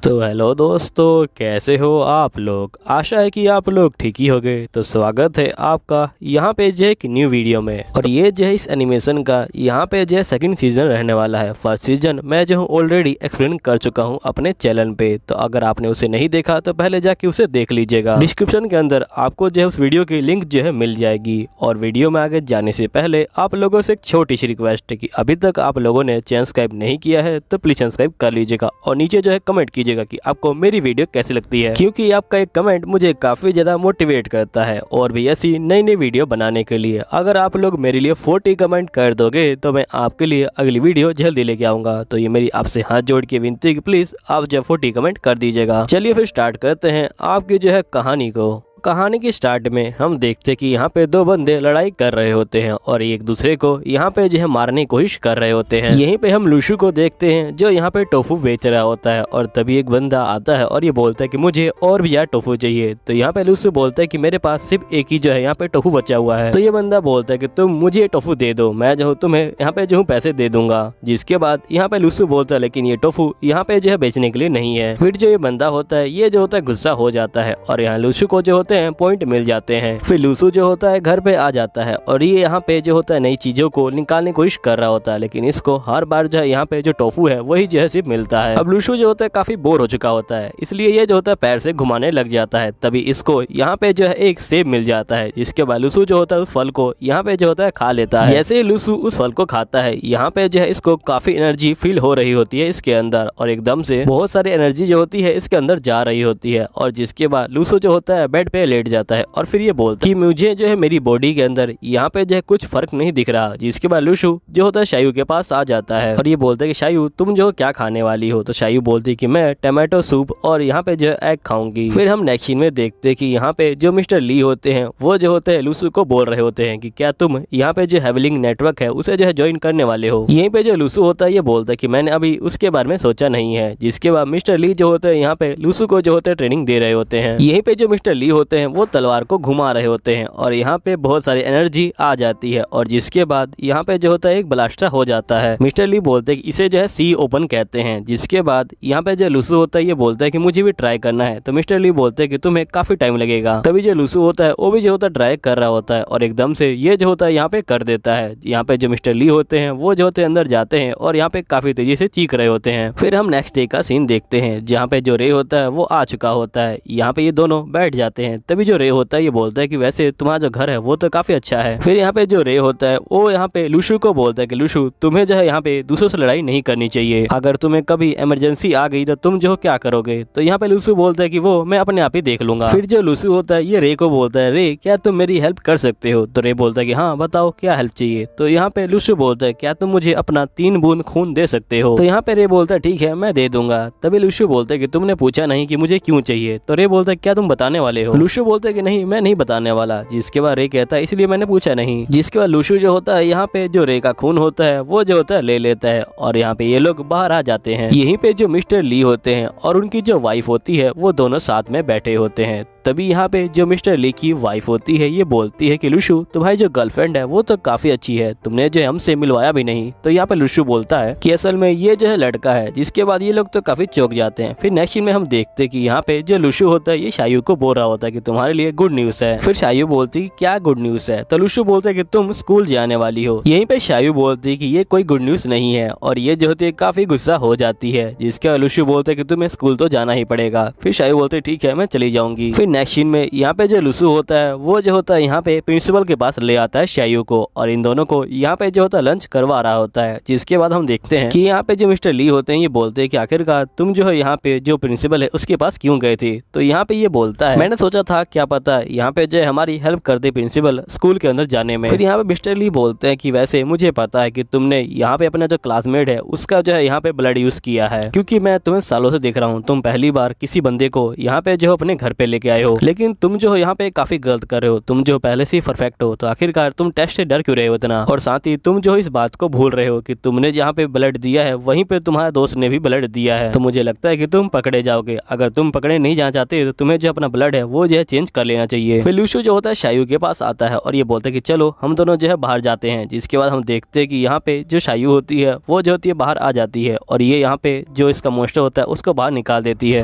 तो हेलो दोस्तों, कैसे हो आप लोग। आशा है कि आप लोग ठीक ही होंगे। तो स्वागत है आपका यहाँ पे जो एक न्यू वीडियो में। और ये जो है इस एनिमेशन का यहाँ पे जो है सेकंड सीजन रहने वाला है। फर्स्ट सीजन मैं जो हूँ ऑलरेडी एक्सप्लेन कर चुका हूँ अपने चैनल पे, तो अगर आपने उसे नहीं देखा तो पहले जाके उसे देख लीजिएगा। डिस्क्रिप्शन के अंदर आपको जो है उस वीडियो की लिंक जो है मिल जाएगी। और वीडियो में आगे जाने से पहले आप लोगों से एक छोटी सी रिक्वेस्ट है कि अभी तक आप लोगों ने चैनल सब्सक्राइब नहीं किया है तो प्लीज सब्सक्राइब कर लीजिएगा और नीचे जो है कमेंट कीजिएगा कि आपको मेरी वीडियो कैसी लगती है, क्योंकि आपका एक कमेंट मुझे काफी ज्यादा मोटिवेट करता है और भी ऐसी नई नई वीडियो बनाने के लिए। अगर आप लोग मेरे लिए 40 कमेंट कर दोगे तो मैं आपके लिए अगली वीडियो जल्दी लेके आऊंगा। तो ये मेरी आपसे हाथ जोड़ के विनती है कि प्लीज आप जो 40 कमेंट कर दीजिएगा। चलिए फिर स्टार्ट करते हैं आपकी जो है कहानी को। कहानी की स्टार्ट में हम देखते कि यहाँ पे दो बंदे लड़ाई कर रहे होते हैं और एक दूसरे को यहाँ पे जो है मारने की कोशिश कर रहे होते हैं। यहीं पे हम लूशु को देखते हैं जो यहाँ पे टोफू बेच रहा होता है और तभी एक बंदा आता है और ये बोलता है कि मुझे और भी यार टोफू चाहिए। तो यहाँ पे लूशु बोलता है कि मेरे पास सिर्फ एक ही जो है यहाँ पे टोफू बचा हुआ है। तो ये बंदा बोलता है कि तुम मुझे ये टोफू दे दो, मैं जो हूँ तुम्हें यहाँ पे जो हूँ पैसे दे दूंगा। जिसके बाद यहाँ पे लूशु बोलता है लेकिन ये टोफू यहाँ पे जो है बेचने के लिए नहीं है। फिर जो ये बंदा होता है ये जो होता है गुस्सा हो जाता है और यहाँ लूशु को जो होते हैं पॉइंट मिल जाते हैं। फिर लूसू जो होता है घर पे आ जाता है और ये यहाँ पे जो होता है नई चीजों को निकालने की कोशिश कर रहा होता है, लेकिन इसको हर बार जो है यहाँ पे जो टोफू है वही जो है सिर्फ मिलता है। अब लूसू जो होता है काफी बोर हो चुका होता है, इसलिए ये जो होता है पैर से घुमाने लग जाता है। तभी इसको यहाँ पे जो है एक सेब मिल जाता है, जिसके बाद लूसू जो होता है उस फल को यहाँ पे जो होता है खा लेता है। जैसे ही लूसू उस फल को खाता है यहाँ पे जो है इसको काफी एनर्जी फील हो रही होती है इसके अंदर और एकदम से बहुत सारी एनर्जी जो होती है इसके अंदर जा रही होती है। और जिसके बाद लूसू जो होता है बेड पे लेट जाता है और फिर ये बोलता है कि मुझे जो है मेरी बॉडी के अंदर यहाँ पे जो है कुछ फर्क नहीं दिख रहा। जिसके बाद लूशु जो होता है शायू के पास आ जाता है और ये बोलता है कि शायू तुम जो क्या खाने वाली हो। तो शायू बोलती है कि मैं टमाटो सूप और यहाँ पे जो है एग खाऊंगी। फिर हम नेक्स्ट सीन में देखते हैं कि यहाँ पे जो मिस्टर ली होते हैं वो जो होते हैं लूसू को बोल रहे होते हैं कि क्या तुम यहाँ पे जो हैवलिंग नेटवर्क है उसे जो है ज्वाइन करने वाले हो। यहीं पे जो लूसू होता है ये बोलता है कि मैंने अभी उसके बारे में सोचा नहीं है। जिसके बाद मिस्टर ली जो होते हैं यहाँ पे लूसू को जो होते हैं ट्रेनिंग दे रहे होते हैं। यहीं पे जो मिस्टर ली होते हैं वो तलवार को घुमा रहे होते हैं और यहाँ पे बहुत सारी एनर्जी आ जाती है और जिसके बाद यहाँ पे जो होता है एक ब्लास्टर हो जाता है। मिस्टर ली बोलते हैं कि इसे जो है सी ओपन कहते हैं। जिसके बाद यहाँ पे जो लूसू होता है ये बोलता है कि मुझे भी ट्राई करना है। तो मिस्टर ली बोलते हैं कि तुम्हें काफी टाइम लगेगा। तभी जो लूसू होता है वो भी जो होता है ट्राई कर रहा होता है और एकदम से ये जो होता है यहाँ पे कर देता है। यहाँ पे जो मिस्टर ली होते हैं वो जो होते हैं अंदर जाते हैं और यहाँ पे काफी तेजी से चीख रहे होते हैं। फिर हम नेक्स्ट डे का सीन देखते हैं जहाँ पे जो रे होता है वो आ चुका होता है। यहाँ पे ये दोनों बैठ जाते हैं। तभी जो रे होता है ये बोलता है कि वैसे तुम्हारा जो घर है वो तो काफी अच्छा है। फिर यहाँ पे जो रे होता है वो यहाँ पे लूशु को बोलता है कि लूशु तुम्हें जो है यहाँ पे दूसरों से लड़ाई नहीं करनी चाहिए। अगर तुम्हें कभी इमरजेंसी आ गई तो तुम जो क्या करोगे। तो यहाँ पे लूशु बोलता है कि वो मैं अपने आप ही देख लूंगा। फिर जो लूशु होता है ये रे को बोलता है रे क्या तुम मेरी हेल्प कर सकते हो। तो रे बोलता है कि हाँ बताओ क्या हेल्प चाहिए। तो यहाँ पे लूशु बोलता है क्या तुम मुझे अपना 3 बूंद खून दे सकते हो। तो यहाँ पे रे बोलता है ठीक है मैं दे दूंगा। तभी लूशु बोलता है कि तुमने पूछा नहीं कि मुझे क्यों चाहिए। तो रे बोलता है क्या तुम बताने वाले हो। लूशु बोलता है कि नहीं मैं नहीं बताने वाला। जिसके बाद रे कहता है इसलिए मैंने पूछा नहीं। जिसके बाद लूशु जो होता है यहाँ पे जो रे का खून होता है वो जो होता है ले लेता है और यहाँ पे ये लोग बाहर आ जाते हैं। यहीं पे जो मिस्टर ली होते हैं और उनकी जो वाइफ होती है वो दोनों साथ में बैठे होते हैं। तभी यहाँ पे जो मिस्टर ली की वाइफ होती है ये बोलती है कि लूशु तुम्हारी जो गर्लफ्रेंड है वो तो काफी अच्छी है, तुमने जो हमसे मिलवाया भी नहीं। तो यहाँ पे लूशु बोलता है कि असल में ये जो है लड़का है। जिसके बाद ये लोग तो काफी चौंक जाते हैं। फिर नेक्स्ट सीन में हम देखते हैं कि यहाँ पे जो लूशु होता है ये शायू को बोल रहा होता है कि तुम्हारे लिए गुड न्यूज है। फिर शायू बोलती है क्या गुड न्यूज है। तो लूशु बोलता है कि तुम स्कूल जाने वाली हो। यहीं पे शायू बोलती है कि ये कोई गुड न्यूज नहीं है और ये जो होती है काफी गुस्सा हो जाती है। जिसके बाद लूशु बोलते है कि तुम्हें स्कूल तो जाना ही पड़ेगा। फिर शायू बोलते है ठीक है मैं चली जाऊंगी। फिर नेक्स्ट सीन में यहाँ पे जो लूशु होता है वो जो होता है यहाँ पे प्रिंसिपल के पास ले आता है शायू को और इन दोनों को यहाँ पे जो होता है लंच करवा रहा होता है। जिसके बाद हम देखते हैं कि यहाँ पे जो मिस्टर ली होते हैं ये बोलते हैं कि आखिरकार तुम जो है यहाँ पे जो प्रिंसिपल है उसके पास क्यों गए थे। तो यहाँ पे ये बोलता है मैंने सोचा था क्या पता यहाँ पे जो हमारी हेल्प कर दे प्रिंसिपल स्कूल के अंदर जाने में। फिर यहाँ पे मिस्टर ली बोलते हैं कि वैसे मुझे पता है कि तुमने यहाँ पे अपना जो क्लासमेट है उसका जो है यहाँ पे ब्लड यूज किया है, क्योंकि मैं तुम्हें सालों से देख रहा हूँ तुम पहली बार किसी बंदे को यहाँ पे जो अपने घर पे लेके आए आए हो, लेकिन तुम जो यहाँ पे काफी गलत कर रहे हो। तुम जो पहले से ही परफेक्ट हो, तो आखिरकार तुम टेस्ट से डर क्यों रहे हो इतना? और साथ ही तुम जो इस बात को भूल रहे हो कि तुमने जहाँ पे ब्लड दिया है वहीं पे तुम्हारा दोस्त ने भी ब्लड दिया है। तो मुझे लगता है कि तुम पकड़े जाओगे। अगर तुम पकड़े नहीं जाना चाहते तो तुम्हें जो अपना ब्लड है वो जो है चेंज कर लेना चाहिए। फिर लूशु जो होता है शायू के पास आता है और ये बोलता है कि चलो हम दोनों जो है बाहर जाते हैं। जिसके बाद हम देखते हैं कि यहाँ पे जो शायू होती है वो जो होती है बाहर आ जाती है और ये यहाँ पे जो इसका मॉन्स्टर होता है उसको बाहर निकाल देती है।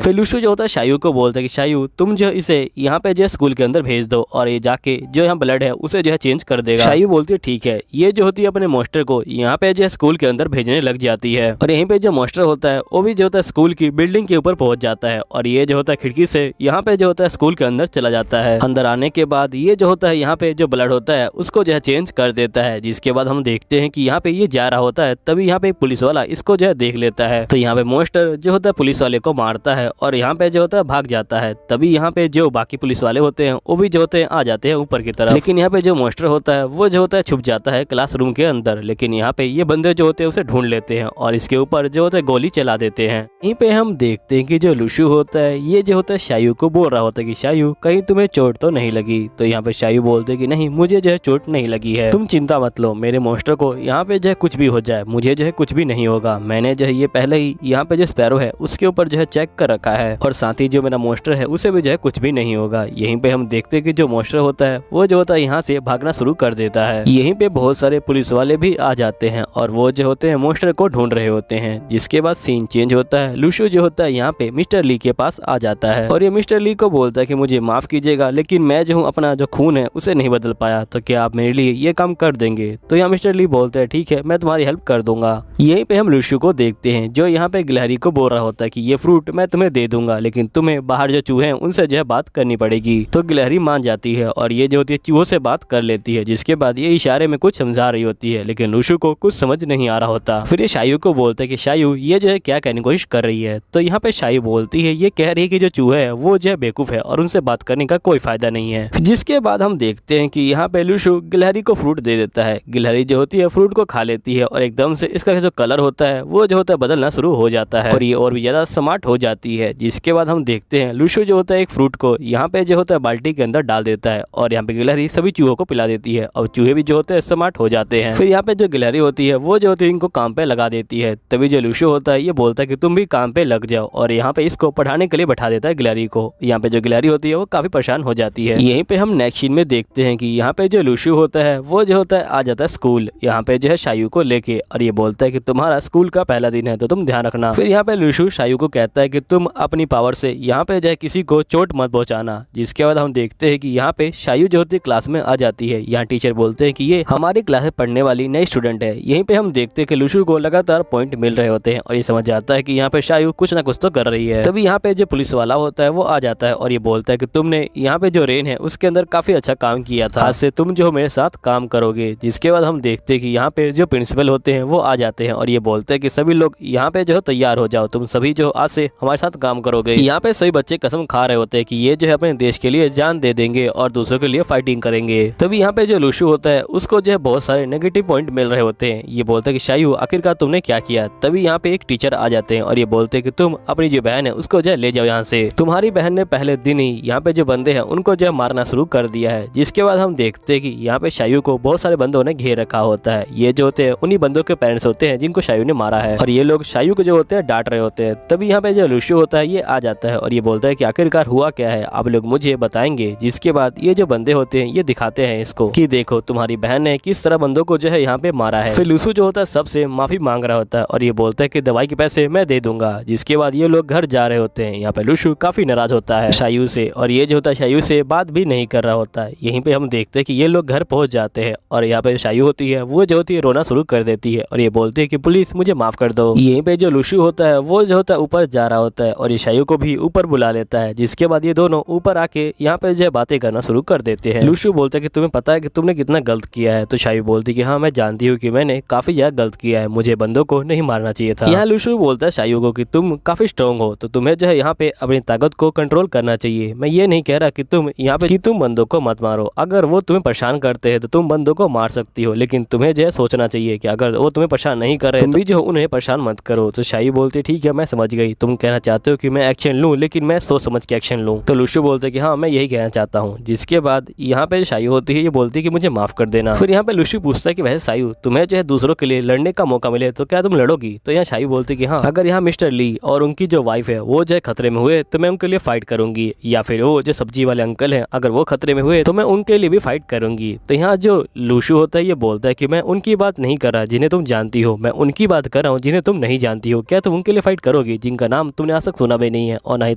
फिर लूशु जो होता है शायू को बोलता है कि शायू तुम जो इसे यहाँ पे जो है स्कूल के अंदर भेज दो और ये जाके जो यहाँ ब्लड है उसे जो है चेंज कर देगा। शायू बोलती है ठीक है। ये जो होती है अपने मॉन्स्टर को यहाँ पे जो है स्कूल के अंदर भेजने लग जाती है और यहीं पे जो मॉन्स्टर होता है वो भी जो होता है स्कूल की बिल्डिंग के ऊपर पहुंच जाता है और ये जो होता है खिड़की से यहाँ पे जो होता है स्कूल के अंदर चला जाता है। अंदर आने के बाद ये जो होता है यहाँ पे जो ब्लड होता है उसको जो है चेंज कर देता है। जिसके बाद हम देखते हैं कि यहाँ पे ये जा रहा होता है, तभी यहाँ पे पुलिस वाला इसको जो है देख लेता है। तो यहाँ पे मॉन्स्टर जो होता है पुलिस वाले को मारता है और यहाँ पे जो होता है भाग जाता है। तभी यहाँ पे जो बाकी पुलिस वाले होते हैं वो भी जो होते हैं आ जाते हैं ऊपर की तरफ। लेकिन यहाँ पे जो मॉन्स्टर होता है वो जो होता है छुप जाता है क्लासरूम के अंदर। लेकिन यहाँ पे ये बंदे जो होते हैं उसे ढूंढ लेते हैं और इसके ऊपर जो होता है गोली चला देते हैं। यहीं पे हम देखते हैं कि जो लूशु होता है ये जो होता है शायू को बोल रहा होता है कि शायू कहीं तुम्हें चोट तो नहीं लगी? तो यहाँ पे शायू बोलते कि नहीं मुझे जो है चोट नहीं लगी है, तुम चिंता मत लो। मेरे मॉन्स्टर को यहाँ पे जो है कुछ भी हो जाए मुझे जो है कुछ भी नहीं होगा। मैंने जो है ये पहले ही यहाँ पे जो स्पैरो है उसके ऊपर जो है चेक कर रखा है और साथ ही जो मेरा मॉन्स्टर है उसे भी जो है कुछ भी नहीं होगा। यहीं पे हम देखते हैं कि जो मॉन्स्टर होता है वो जो होता है यहाँ से भागना शुरू कर देता है। यहीं पे बहुत सारे पुलिस वाले भी आ जाते हैं और वो जो होते हैं मॉन्स्टर को ढूंढ रहे होते हैं। जिसके बाद सीन चेंज होता है। लूशु जो होता है यहाँ पे मिस्टर ली के पास आ जाता है और ये मिस्टर ली को बोलता है कि मुझे माफ कीजिएगा लेकिन मैं जो हूँ अपना जो खून है उसे नहीं बदल पाया, तो क्या आप मेरे लिए ये काम कर देंगे? तो यहाँ मिस्टर ली बोलता है ठीक है मैं तुम्हारी हेल्प कर दूंगा। यहीं पे हम लूशु को देखते हैं जो यहाँ पे गिलहरी को बोल रहा होता है कि ये फ्रूट मैं तुम्हें दे दूंगा लेकिन तुम्हें बाहर जो चूहे हैं उनसे जो है बात करनी पड़ेगी। तो गिलहरी मान जाती है और ये जो होती है चूहों से बात कर लेती है। जिसके बाद ये इशारे में कुछ समझा रही होती है लेकिन लूशु को कुछ समझ नहीं आ रहा होता। फिर ये शायू को बोलता है कि शायू ये जो है क्या कहने की कोशिश कर रही है? तो यहाँ पे शायू बोलती है ये कह रही है कि जो चूहे है वो जो है बेवकूफ है और उनसे बात करने का कोई फायदा नहीं है। जिसके बाद हम देखते हैं कि यहाँ पे लूशु गिलहरी को फ्रूट दे देता है। गिलहरी जो होती है फ्रूट को खा लेती है और एकदम से इसका जो कलर होता है वो जो होता है बदलना शुरू हो जाता है और ये और भी ज्यादा स्मार्ट हो जाती है। जिसके बाद हम देखते हैं लूशु जो होता है एक फ्रूट को यहाँ पे जो होता है बाल्टी के अंदर डाल देता है और यहाँ पे गिलहरी सभी चूहों को पिला देती है और चूहे भी जो होते हैं स्मार्ट हो जाते हैं। फिर यहाँ पे जो गिलहरी होती है वो जो होती है इनको काम पे लगा देती है। तभी जो लूशु होता है ये बोलता है कि तुम भी काम पे लग जाओ और यहाँ पे इसको पढ़ाने के लिए बैठा देता है गिलहरी को। यहाँ पे जो गिलहरी होती है वो काफी परेशान हो जाती है। यहीं पे हम नेक्स्ट सीन में देखते हैं कि यहाँ पे जो लूशु होता है वो जो होता है आ जाता है स्कूल यहाँ पे जो है शायू को लेके और ये बोलता है कि तुम्हारा स्कूल का पहला दिन है तो तुम ध्यान रखना। फिर यहाँ पे लूशु शायू को कहता है कि तुम अपनी पावर से यहाँ पे जो है किसी को चोट मत पहुंचाना। जिसके बाद हम देखते हैं कि यहाँ पे शायू जो होती है क्लास में आ जाती है। यहाँ टीचर बोलते हैं कि ये हमारी क्लास में पढ़ने वाली नई स्टूडेंट है। यहीं पे हम देखते हैं कि लूशु को लगातार पॉइंट मिल रहे होते हैं और ये समझ जाता है कि यहाँ पे शायू कुछ ना कुछ तो कर रही है। तभी यहाँ पे जो पुलिस वाला होता है वो आ जाता है और ये बोलता है कि तुमने यहाँ पे जो रेन है उसके अंदर काफी अच्छा काम किया था, आज से तुम जो मेरे साथ काम करोगे। जिसके बाद हम देखते हैं कि यहाँ पे जो प्रिंसिपल होते हैं वो आ जाते हैं और ये बोलते हैं कि सभी लोग यहाँ पे जो तैयार हो जाओ, तुम सभी जो आज से हमारे साथ काम करोगे। यहाँ पे सभी बच्चे कसम खा रहे होते हैं कि ये जो है अपने देश के लिए जान दे देंगे और दूसरों के लिए फाइटिंग करेंगे। तभी यहाँ पे जो लूशु होता है उसको जो है बहुत सारे नेगेटिव पॉइंट मिल रहे होते हैं। ये बोलता है कि शायू आखिरकार तुमने क्या किया? तभी यहाँ पे एक टीचर आ जाते हैं और ये बोलते हैं कि तुम अपनी जो बहन है उसको जो है ले जाओ यहाँ से। तुम्हारी बहन ने पहले दिन ही यहाँ पे जो बंदे हैं उनको जो है मारना शुरू कर दिया है। जिसके बाद हम देखते हैं कि यहाँ पे शायू को बहुत सारे बंदों ने घेर रखा होता है। ये जो होते हैं उन्हीं बंदों के पेरेंट्स होते हैं जिनको शायू ने मारा है और ये लोग शायू को जो होते हैं डांट रहे होते हैं। तभी यहाँ पे जो लूशु होता है ये आ जाता है और ये बोलता है कि आखिरकार हुआ क्या है, आप लोग मुझे बताएंगे। जिसके बाद ये जो बंदे होते हैं ये दिखाते हैं इसको कि देखो तुम्हारी बहन ने किस तरह बंदों को जो है यहाँ पे मारा है। फिर लूशु जो होता है सबसे माफी मांग रहा होता है और ये बोलता है कि दवाई के पैसे मैं दे दूंगा। जिसके बाद ये लोग घर जा रहे होते हैं। यहाँ पे लूशु काफी नाराज होता है शायू से और ये जो होता है शायू से बात भी नहीं कर रहा होता है। यहीं पे हम देखते हैं कि ये लोग घर पहुंच जाते हैं और यहाँ पे शायू होती है वो जो होती है रोना शुरू कर देती है और ये बोलती है कि पुलिस मुझे माफ कर दो। यहीं पे जो लूशु होता है वो जो होता है ऊपर जा रहा होता है और ये शायू को भी ऊपर बुला लेता है। जिसके बाद ये दोनों ऊपर आके यहाँ पे जो बातें करना शुरू कर देते हैं। लूशु बोलता है कि तुम्हें पता है कि तुमने कितना गलत किया है? तो शायू बोलती है कि हाँ मैं जानती हूँ कि मैंने काफी ज्यादा गलत किया है, मुझे बंदों को नहीं मारना चाहिए था। यहाँ लूशु बोलता है शायू को कि तुम काफी स्ट्रॉन्ग हो तो तुम्हें जो है यहाँ पे अपनी ताकत को कंट्रोल करना चाहिए। मैं ये नहीं कह रहा कि तुम यहाँ पे तुम बंदों को मत मारो, अगर वो तुम्हें परेशान करते हैं तो तुम बंदों को मार सकती हो, लेकिन तुम्हें जो है सोचना चाहिए कि अगर वो तुम्हें परेशान नहीं कर रहे तुम भी जो उन्हें परेशान मत करो। तो शायू बोलती है ठीक है मैं समझ गई, तुम कहना चाहते हो कि मैं एक्शन लूं लेकिन मैं सोच समझ के एक्शन लूं। तो लूशु बोलते हैं कि हाँ मैं यही कहना चाहता हूँ। जिसके बाद यहाँ पे शायू होती है, ये बोलती है कि मुझे माफ कर देना। फिर यहाँ पे लूशु पूछता है कि वैसे शायू तुम्हें जो है दूसरों के लिए लड़ने का मौका मिले तो क्या तुम लड़ोगी? तो यहाँ शायू बोलती है कि हाँ, अगर यहाँ मिस्टर ली और उनकी जो वाइफ है वो जो है खतरे में हुए तो मैं उनके लिए फाइट करूंगी, या फिर वो जो सब्जी वाले अंकल हैं अगर वो खतरे में हुए तो मैं उनके लिए भी फाइट करूंगी। तो यहाँ जो लूशु होता है ये बोलता है कि मैं उनकी बात नहीं कर रहा जिन्हें तुम जानती हो, मैं उनकी बात कर रहा हूँ जिन्हें तुम नहीं जानती हो। क्या तुम उनके लिए फाइट करोगी जिनका नाम तुमने आज तक सुना भी नहीं है और ना ही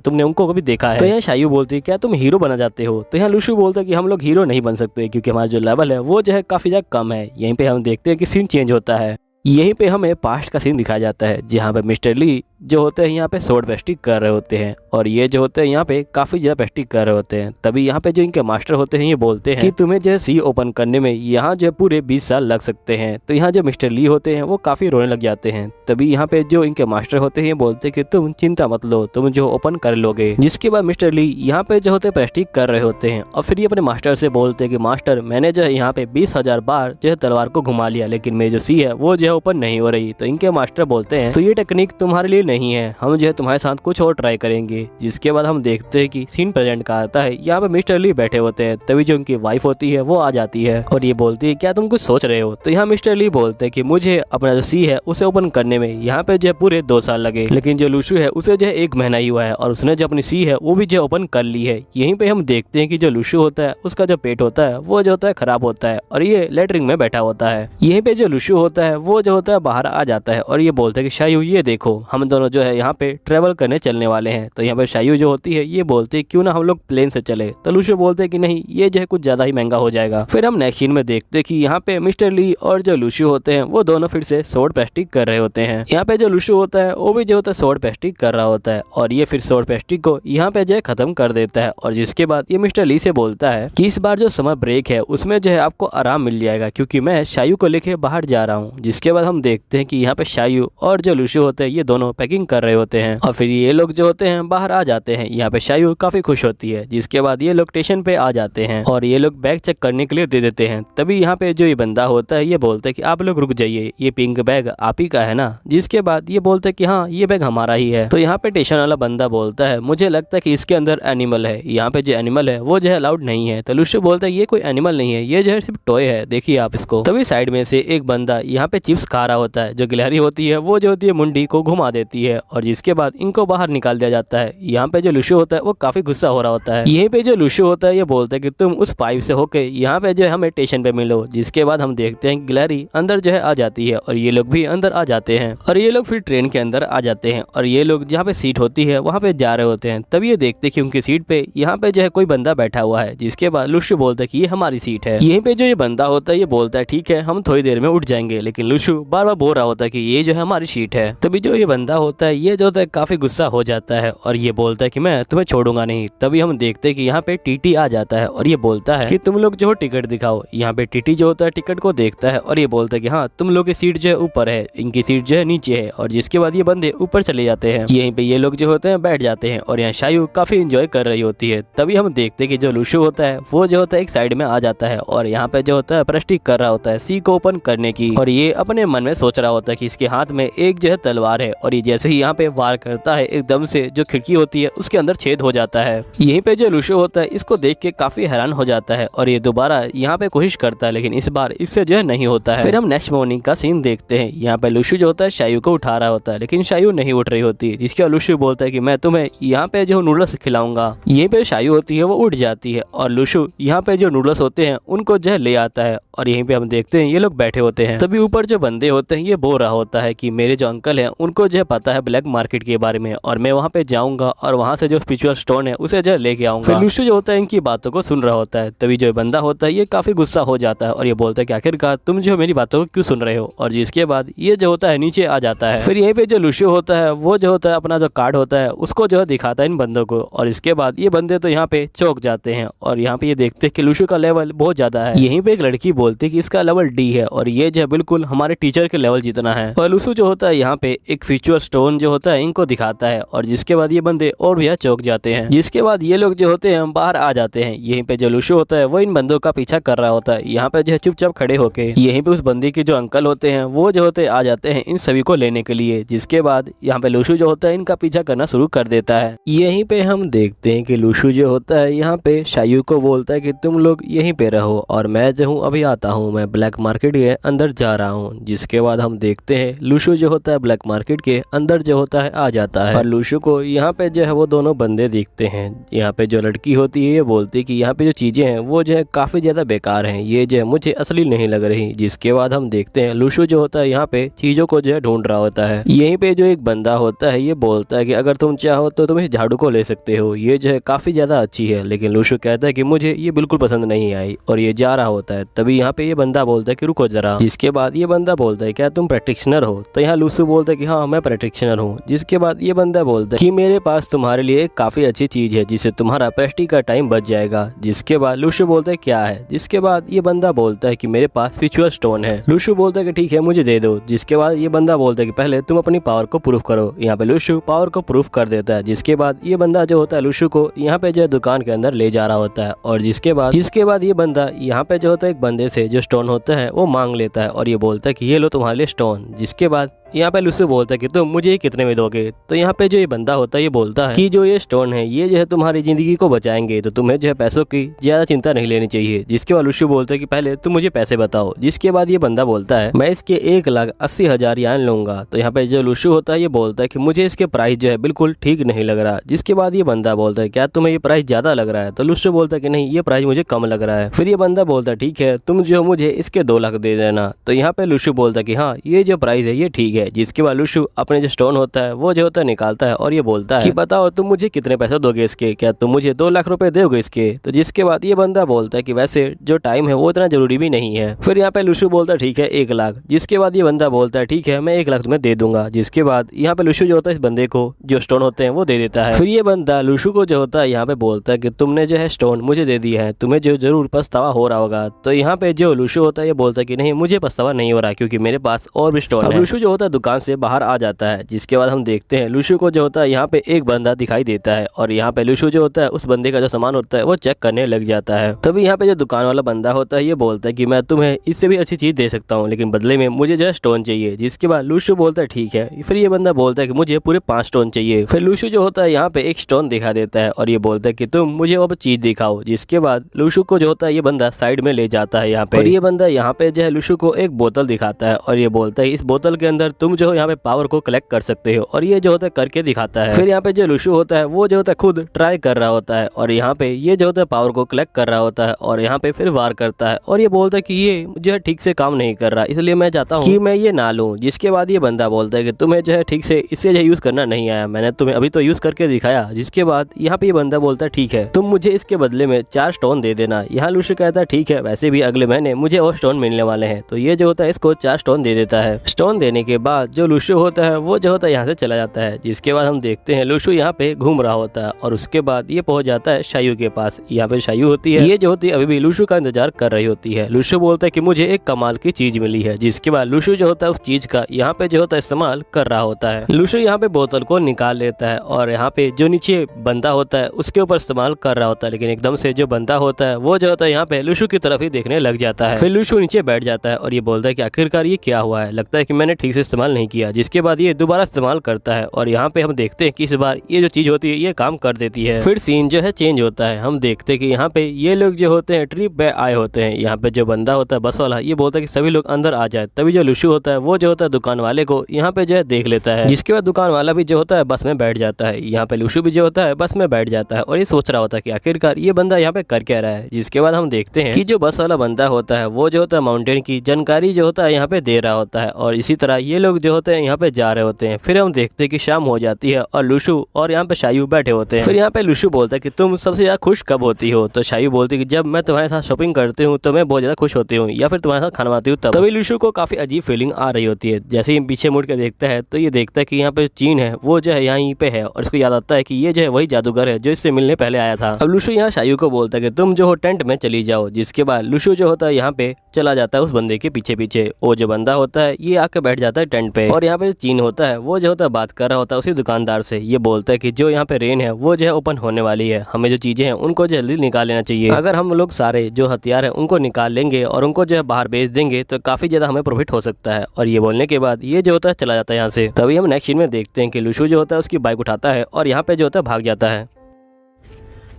तुमने उनको कभी देखा है? तो यहाँ शायू बोलती है क्या तुम हीरो बना चाहते हो? तो यहाँ लूशु बोलता है कि हम लोग हीरो नहीं बन सकते क्योंकि हमारा जो लेवल है वो जो है काफी ज्यादा कम है। यहीं पे हम देखते हैं कि सीन चेंज होता है। यहीं पे हमें पास्ट का सीन दिखाया जाता है जहाँ पे मिस्टर ली जो होते हैं यहाँ पे स्वॉर्ड पेस्टिंग कर रहे होते हैं और ये जो होते हैं यहाँ पे काफी ज्यादा पेस्टिंग कर रहे होते हैं। तभी यहाँ पे जो इनके मास्टर होते हैं ये बोलते हैं कि तुम्हें जो है सी ओपन करने में यहाँ जो पूरे 20 साल लग सकते हैं। तो यहाँ जो मिस्टर ली होते हैं वो काफी रोने लग जाते हैं। तभी यहाँ पे जो इनके मास्टर होते हैं ये बोलते हैं कि तुम चिंता मत लो, तुम जो ओपन कर लोगे। जिसके बाद मिस्टर ली यहाँ पे जो होते हैं पेस्टिंग कर रहे होते हैं और फिर ये अपने मास्टर से बोलते हैं कि मास्टर मैंने जो है यहाँ पे 20,000 बार जो है तलवार को घुमा लिया लेकिन मेरी जो सी है वो जो है ओपन नहीं हो रही। तो इनके मास्टर बोलते हैं तो ये टेक्निक तुम्हारे लिए नहीं है, हम जो है तुम्हारे साथ कुछ और ट्राई करेंगे। जिसके बाद हम देखते हैं कि सीन प्रेजेंट का आता है। यहाँ पे मिस्टर ली बैठे होते हैं। तभी जो उनकी वाइफ होती है वो आ जाती है और ये बोलती है क्या तुम कुछ सोच रहे हो? तो यहाँ मिस्टर ली बोलते हैं कि मुझे अपना जो सी है उसे ओपन करने में यहाँ पे जो है पूरे 2 साल लगे, लेकिन जो लूशु है उसे जो है 1 महीना ही हुआ है और उसने जो अपनी सी है वो भी जो ओपन कर ली है। यहीं पे हम देखते हैं कि जो लूशु होता है उसका जो पेट होता है वो जो होता है खराब होता है और ये लेटरिन में बैठा होता है। यहीं पे जो लूशु होता है वो जो होता है बाहर आ जाता है और ये बोलता है कि शायू ये देखो हम दोनों जो है यहाँ पे ट्रेवल करने चलने वाले हैं। तो यहाँ पे शायू जो होती है ये बोलती है क्यों ना हम लोग प्लेन से चले। तो लूशु बोलते हैं कि नहीं ये जो है कुछ ज्यादा ही महंगा हो जाएगा। फिर हम नेक्स्ट सीन में देखते हैं कि यहाँ पे मिस्टर ली और जो लूशु होते हैं वो दोनों फिर से स्वॉर्ड पेस्टिंग कर रहे होते हैं। यहाँ पे जो लूशु होता है वो भी जो होता है स्वॉर्ड पेस्टिंग कर रहा होता है और ये फिर स्वॉर्ड पेस्टिंग को यहाँ पे जो है खत्म कर देता है। और जिसके बाद ये मिस्टर ली से बोलता है कि इस बार जो समर ब्रेक है उसमें जो है आपको आराम मिल जाएगा क्योंकि मैं शायू को लेके बाहर जा रहा हूँ। जिसके बाद हम देखते हैं कि यहाँ पे शायू और जो लूशु होते हैं ये दोनों पैकिंग कर रहे होते हैं और फिर ये लोग जो होते हैं बाहर आ जाते हैं। यहाँ पे शायू काफी खुश होती है। जिसके बाद ये लोग स्टेशन पे आ जाते हैं और ये लोग बैग चेक करने के लिए दे देते हैं। तभी यहाँ पे जो ये बंदा होता है ये बोलता है कि आप लोग रुक जाइए, ये पिंक बैग आप ही का है ना? जिसके बाद ये बोलते है कि हाँ ये बैग हमारा ही है। तो यहाँ पे स्टेशन वाला बंदा बोलता है मुझे लगता है कि इसके अंदर एनिमल है, यहाँ पे जो एनिमल है वो जो है अलाउड नहीं है। तो लूशु बोलता है ये कोई एनिमल नहीं है, ये जो है सिर्फ टॉय है, देखिए आप इसको। तभी साइड में से एक बंदा यहाँ पे चिप्स खा रहा होता है। जो गिलहरी होती है वो जो होती है मुंडी को घुमा देती है और जिसके बाद इनको बाहर निकाल दिया जाता है। यहाँ पे जो लूशु होता है वो काफी गुस्सा हो रहा होता है। यहीं पे जो लूशु होता है ये बोलता है कि तुम उस पाइप से होके यहाँ पे जो है हमें स्टेशन पे मिलो। जिसके बाद हम देखते हैं गिलहरी अंदर जो है आ जाती है और ये लोग भी अंदर आ जाते हैं और ये लोग फिर ट्रेन के अंदर आ जाते हैं और ये लोग जहाँ पे सीट होती है वहाँ पे जा रहे होते हैं। तब ये देखते हैं कि उनकी सीट पे यहाँ पे जो है कोई बंदा बैठा हुआ है। जिसके बाद लूशु बोलता है कि ये हमारी सीट है। यहीं पे जो ये बंदा होता है ये बोलता है ठीक है हम थोड़ी देर में उठ जाएंगे, लेकिन लूशु बार बार बोल रहा होता है कि ये जो है हमारी सीट है। तभी जो ये बंदा होता है ये जो होता है काफी गुस्सा हो जाता है और ये बोलता है कि मैं तुम्हें छोड़ूंगा नहीं। तभी हम देखते हैं कि यहाँ पे टीटी आ जाता है और ये बोलता है कि तुम लोग जो हो टिकट दिखाओ। यहाँ पे टीटी जो होता है टिकट को देखता है और ये बोलता है कि हाँ तुम लोग की सीट जो है ऊपर है, इनकी सीट जो है नीचे है। और जिसके बाद ये बंदे ऊपर चले जाते हैं। यहीं पे ये लोग जो होते हैं बैठ जाते हैं और यहाँ शायू काफी इंजॉय कर रही होती है। तभी हम देखते हैं कि जो लूशु होता है वो जो होता है एक साइड में आ जाता है और यहाँ पे जो होता है प्रैक्टिस कर रहा होता है सी को ओपन करने की। और ये अपने मन में सोच रहा होता है कि इसके हाथ में एक जो है तलवार है और ये जैसे ही यहाँ पे वार करता है एकदम से जो खिड़की होती है उसके अंदर छेद हो जाता है। यहीं पे जो लूशु होता है इसको देख के काफी हैरान हो जाता है और ये दोबारा यहाँ पे कोशिश करता है, लेकिन इस बार इससे जो है नहीं होता है। फिर हम नेक्स्ट मॉर्निंग का सीन देखते हैं। यहाँ पे लूशु जो होता है शायू को उठा रहा होता है, लेकिन शायू नहीं उठ रही होती। जिसके बाद लूशु बोलता है कि मैं तुम्हें यहाँ पे जो नूडल्स खिलाऊंगा। यहीं पे शायू होती है वो उठ जाती है और लूशु यहाँ पे जो नूडल्स होते हैं उनको जो है ले आता है और यहीं पे हम देखते हैं ये लोग बैठे होते हैं। तभी ऊपर जो बंदे होते हैं ये बोल रहा होता है कि मेरे जो अंकल हैं उनको जो है पता है ब्लैक मार्केट के बारे में और मैं वहाँ पे जाऊंगा और वहाँ से जो स्पिरिचुअल स्टोन है उसे जो लेके आऊंगा। फिर लूशु जो होता है इनकी बातों को सुन रहा होता है। तभी जो बंदा होता है ये काफी गुस्सा हो जाता है और ये बोलता है कि आखिरकार तुम जो मेरी बातों को क्यों सुन रहे हो। और जिसके बाद ये जो होता है नीचे आ जाता है। फिर यहीं पे जो लूशु होता है वो जो होता है अपना जो कार्ड होता है उसको जो है दिखाता है इन बंदों को और इसके बाद ये बंदे तो यहाँ पे चौंक जाते हैं और यहाँ पे ये देखते हैं कि लूशु का लेवल बहुत ज्यादा है। यहीं पे एक लड़की बोलती है कि इसका लेवल डी है और ये जो है बिल्कुल हमारे तुम्हारे टीचर के लेवल जितना है। और लूसू जो होता है यहाँ पे एक फ्यूचर स्टोन जो होता है इनको दिखाता है, और जिसके बाद ये बंदे और भी चौंक जाते हैं। जिसके बाद ये लोग जो होते हैं बाहर आ जाते हैं। यहीं पे जो लूसू होता है वो इन बंदों का पीछा कर रहा होता है। यहाँ पे जो है चुपचाप खड़े होके यहीं पे उस बंदी के जो अंकल होते हैं वो जो होते आ जाते हैं इन सभी को लेने के लिए। जिसके बाद यहाँ पे लूसू जो होता है इनका पीछा करना शुरू कर देता है। यहीं पे हम देखते हैं कि लूसू जो होता है यहाँ पे शायू को बोलता है कि तुम लोग यहीं पे रहो और मैं जो हूँ अभी आता हूँ, मैं ब्लैक मार्केट के अंदर जा रहा हूँ। जिसके बाद हम देखते हैं लूसू जो होता है ब्लैक मार्केट के अंदर जो होता है आ जाता है। और लूसू को यहाँ पे जो है वो दोनों बंदे दिखते हैं। यहाँ पे जो लड़की होती है ये बोलती है कि यहाँ पे जो चीजें हैं वो जो है काफी ज्यादा बेकार हैं, ये जो है मुझे असली नहीं लग रही। जिसके बाद हम देखते हैं लूसू जो होता है यहाँ पे चीजों को जो है ढूंढ रहा होता है। यहीं पे जो एक बंदा होता है ये बोलता है कि अगर तुम चाहो तो तुम इस झाड़ू को ले सकते हो, ये जो है काफी ज्यादा अच्छी है। लेकिन लूसू कहता है कि मुझे ये बिल्कुल पसंद नहीं आई और ये जा रहा होता है। तभी यहाँ पे ये बंदा बोलता है कि रुको जरा। जिसके बाद ये बंदा बोलता है क्या तुम प्रैक्टिशनर हो? तो यहाँ लूसू बोलता है कि हाँ मैं प्रैक्टिशनर हूँ। जिसके बाद ये बंदा बोलता है कि मेरे पास तुम्हारे लिए एक काफी अच्छी चीज है जिससे तुम्हारा प्रैक्टिस का टाइम बच जाएगा। जिसके बाद लूसू बोलता है क्या है? जिसके बाद ये बंदा बोलता है कि मेरे पास फ्यूचर स्टोन है। लूसू बोलता है कि ठीक है मुझे दे दो। जिसके बाद ये बंदा बोलता है कि पहले तुम अपनी पावर को प्रूफ करो। यहाँ पे लूसू पावर को प्रूफ कर देता है। जिसके बाद ये बंदा जो होता है लूसू को यहाँ पे जो दुकान के अंदर ले जा रहा होता है। और जिसके बाद ये बंदा यहाँ पे जो होता है एक बंदे से जो स्टोन होता है वो मांग लेता है और ये बोलता है कि ये लो तुम्हारे लिए स्टोन। जिसके बाद यहाँ पे लूसू बोलता है कि तुम मुझे कितने में दोगे? तो यहाँ पे जो ये बंदा होता है ये बोलता है कि जो ये स्टोन है ये जो है तुम्हारी जिंदगी को बचाएंगे, तो तुम्हें जो है पैसों की ज्यादा चिंता नहीं लेनी चाहिए। जिसके बाद लूसू बोलता है कि पहले तुम मुझे पैसे बताओ। जिसके बाद ये बंदा बोलता है मैं इसके 1,80,000 यान लूंगा। तो यहाँ पे जो लूसू होता है ये बोलता है कि मुझे इसके प्राइस जो है बिल्कुल ठीक नहीं लग रहा। जिसके बाद ये बंदा बोलता है क्या तुम्हें ये प्राइस ज्यादा लग रहा है? तो लूसू बोलता है कि नहीं ये प्राइस मुझे कम लग रहा है। फिर ये बंदा बोलता है ठीक है तुम जो मुझे इसके 2 लाख दे देना। तो यहाँ पे लूसू बोलता है कि हाँ ये जो प्राइस है ये ठीक है। जिसके बाद लूसू अपने जो स्टोन होता है वो जो होता है निकालता है और ये बोलता है कि बताओ तुम मुझे कितने पैसे दोगे इसके, क्या तुम मुझे 2 लाख रुपए दोगे इसके? तो जिसके बाद ये बंदा बोलता है कि वैसे जो टाइम है वो इतना जरूरी भी नहीं है। फिर यहाँ पे लूसू बोलता है ठीक है 1 लाख। जिसके बाद ये बंदा बोलता है ठीक है मैं 1 लाख तुम्हें दे दूंगा। जिसके बाद यहाँ पे लूसू जो होता है इस बंदे को जो स्टोन होते हैं वो दे देता है। फिर ये बंदा लूसू को जो होता है यहाँ पे बोलता है कि तुमने जो है स्टोन मुझे दे दिया है, तुम्हें जो जरूर पछतावा हो रहा होगा। तो यहाँ पे जो लूसू होता है ये बोलता है कि नहीं मुझे पछतावा नहीं हो रहा क्योंकि मेरे पास और भी स्टोन है। लूसू जो होता है दुकान से बाहर आ जाता है। जिसके बाद हम देखते हैं लूसू को जो होता है यहाँ पे एक बंदा दिखाई देता है और यहाँ पे लूसू जो होता है उस बंदे का जो सामान होता है वो चेक करने लग जाता है। तभी यहाँ पे जो दुकान वाला बंदा होता है ये बोलता है कि मैं तुम्हें इससे भी अच्छी चीज दे सकता हूँ लेकिन बदले में मुझे जो है स्टोन चाहिए। जिसके बाद लूसू बोलता है ठीक है। फिर ये बंदा बोलता है कि मुझे पूरे 5 स्टोन चाहिए। फिर लूसू जो होता है यहाँ पे एक स्टोन दिखा देता है और ये बोलता है कि तुम मुझे अब चीज दिखाओ। जिसके बाद लूसू को जो होता है ये बंदा साइड में ले जाता है यहाँ पे। और ये बंदा यहाँ पे जो है लूसू को एक बोतल दिखाता है और ये बोलता है इस बोतल के अंदर तुम जो यहाँ पे पावर को कलेक्ट कर सकते हो और ये जो होता है करके दिखाता है। फिर यहाँ पे जो लूसू होता है वो जो होता है खुद ट्राई कर रहा होता है और यहाँ पे ये जो होता है पावर को कलेक्ट कर रहा होता है और यहाँ पे फिर वार करता है और ये बोलता है कि ये जो है ठीक से काम नहीं कर रहा इसलिए मैं चाहता हूँ कि मैं ये ना लूं। जिसके बाद ये बंदा बोलता है कि तुम्हें जो है ठीक से इसे जो यूज करना नहीं आया, मैंने तुम्हें अभी तो यूज करके दिखाया। जिसके बाद यहाँ पे ये बंदा बोलता है ठीक है तुम मुझे इसके बदले में 4 स्टोन दे देना। यहाँ लूसू कहता है ठीक है वैसे भी अगले महीने मुझे और स्टोन मिलने वाले हैं। तो ये जो होता है इसको 4 स्टोन दे देता है। स्टोन देने के बाद जो लूसू होता है वो जो होता है यहाँ से चला जाता है। जिसके बाद हम देखते हैं लूसू यहाँ पे घूम रहा होता है और उसके बाद ये पहुंच जाता है शायू के पास। यहाँ पे शायू होती है, ये जो होती है अभी भी लूसू का इंतजार कर रही होती है। लूसू बोलता है कि मुझे एक कमाल की चीज मिली है। जिसके बाद लूसू जो होता है उस चीज का यहाँ पे जो होता है इस्तेमाल कर रहा होता है। लूसू यहाँ पे बोतल को निकाल लेता है और यहाँ पे जो नीचे बंदा होता है उसके ऊपर इस्तेमाल कर रहा होता है। लेकिन एकदम से जो बंदा होता है वो जो होता है यहाँ पे लूसू की तरफ ही देखने लग जाता है। फिर लूसू नीचे बैठ जाता है और ये बोलता है कि आखिरकार ये क्या हुआ है, लगता है कि मैंने ठीक से इस्तेमाल नहीं किया। जिसके बाद ये दोबारा इस्तेमाल करता है और यहाँ पे हम देखते हैं कि इस बार ये जो चीज होती है ये काम कर देती है। फिर सीन जो है चेंज होता है। हम देखते हैं कि यहाँ पे ये लोग जो होते हैं ट्रिप पे आए होते हैं। यहाँ पे जो बंदा होता है बस वाला ये बोलता है कि सभी लोग अंदर आ जाए। तभी जो लूसू होता है वो जो होता है दुकान वाले को यहाँ पे जो है देख लेता है। जिसके बाद दुकान वाला भी जो होता है बस में बैठ जाता है। यहाँ पे लूसू भी जो होता है बस में बैठ जाता है और ये सोच रहा होता है कि आखिरकार ये बंदा यहाँ पे कर क्या रहा है। जिसके बाद हम देखते हैं कि जो बस वाला बंदा होता है वो जो होता है माउंटेन की जानकारी जो होता है यहाँ पे दे रहा होता है और इसी तरह ये लोग जो होते हैं यहाँ पे जा रहे होते हैं। फिर हम देखते हैं कि शाम हो जाती है और लुशु और यहाँ पे शायू बैठे होते हैं। फिर यहाँ पे लुशु बोलता है कि तुम सबसे ज्यादा खुश कब होती हो? तो शायू बोलती है कि जब मैं तुम्हारे साथ शॉपिंग करती हूँ तो मैं बहुत ज्यादा खुश होती हूँ, या फिर तुम्हारे साथ खाना बनाती हूँ तब। तभी लुशु को काफी अजीब फीलिंग आ रही होती है। जैसे ही पीछे मुड़ के देखता है तो ये देखता है कि यहाँ पे चीन है वो जो है यहीं पे है, और इसको याद आता है कि ये जो है वही जादूगर है जो इससे मिलने पहले आया था। अब लुशु यहाँ शायू को बोलता है कि तुम जो हो टेंट में चली जाओ, जिसके बाद लुशु जो होता है यहाँ पे चला जाता है उस बंदे के पीछे पीछे। वो जो बंदा होता है ये आके बैठ जाता है टेंट पे, और यहाँ पे चीन होता है वो जो होता है बात कर रहा होता है उसी दुकानदार से। ये बोलता है कि जो यहाँ पे रेन है वो जो है ओपन होने वाली है, हमें जो चीजें हैं उनको जल्दी निकाल लेना चाहिए। अगर हम लोग सारे जो हथियार है उनको निकाल लेंगे और उनको जो है बाहर बेच देंगे तो काफी ज्यादा हमें प्रॉफिट हो सकता है। और ये बोलने के बाद ये जो होता है चला जाता है यहाँ से। तभी हम नेक्स्ट सीन में देखते हैं कि लुशु जो होता है उसकी बाइक उठाता है और यहाँ पे जो होता है भाग जाता है।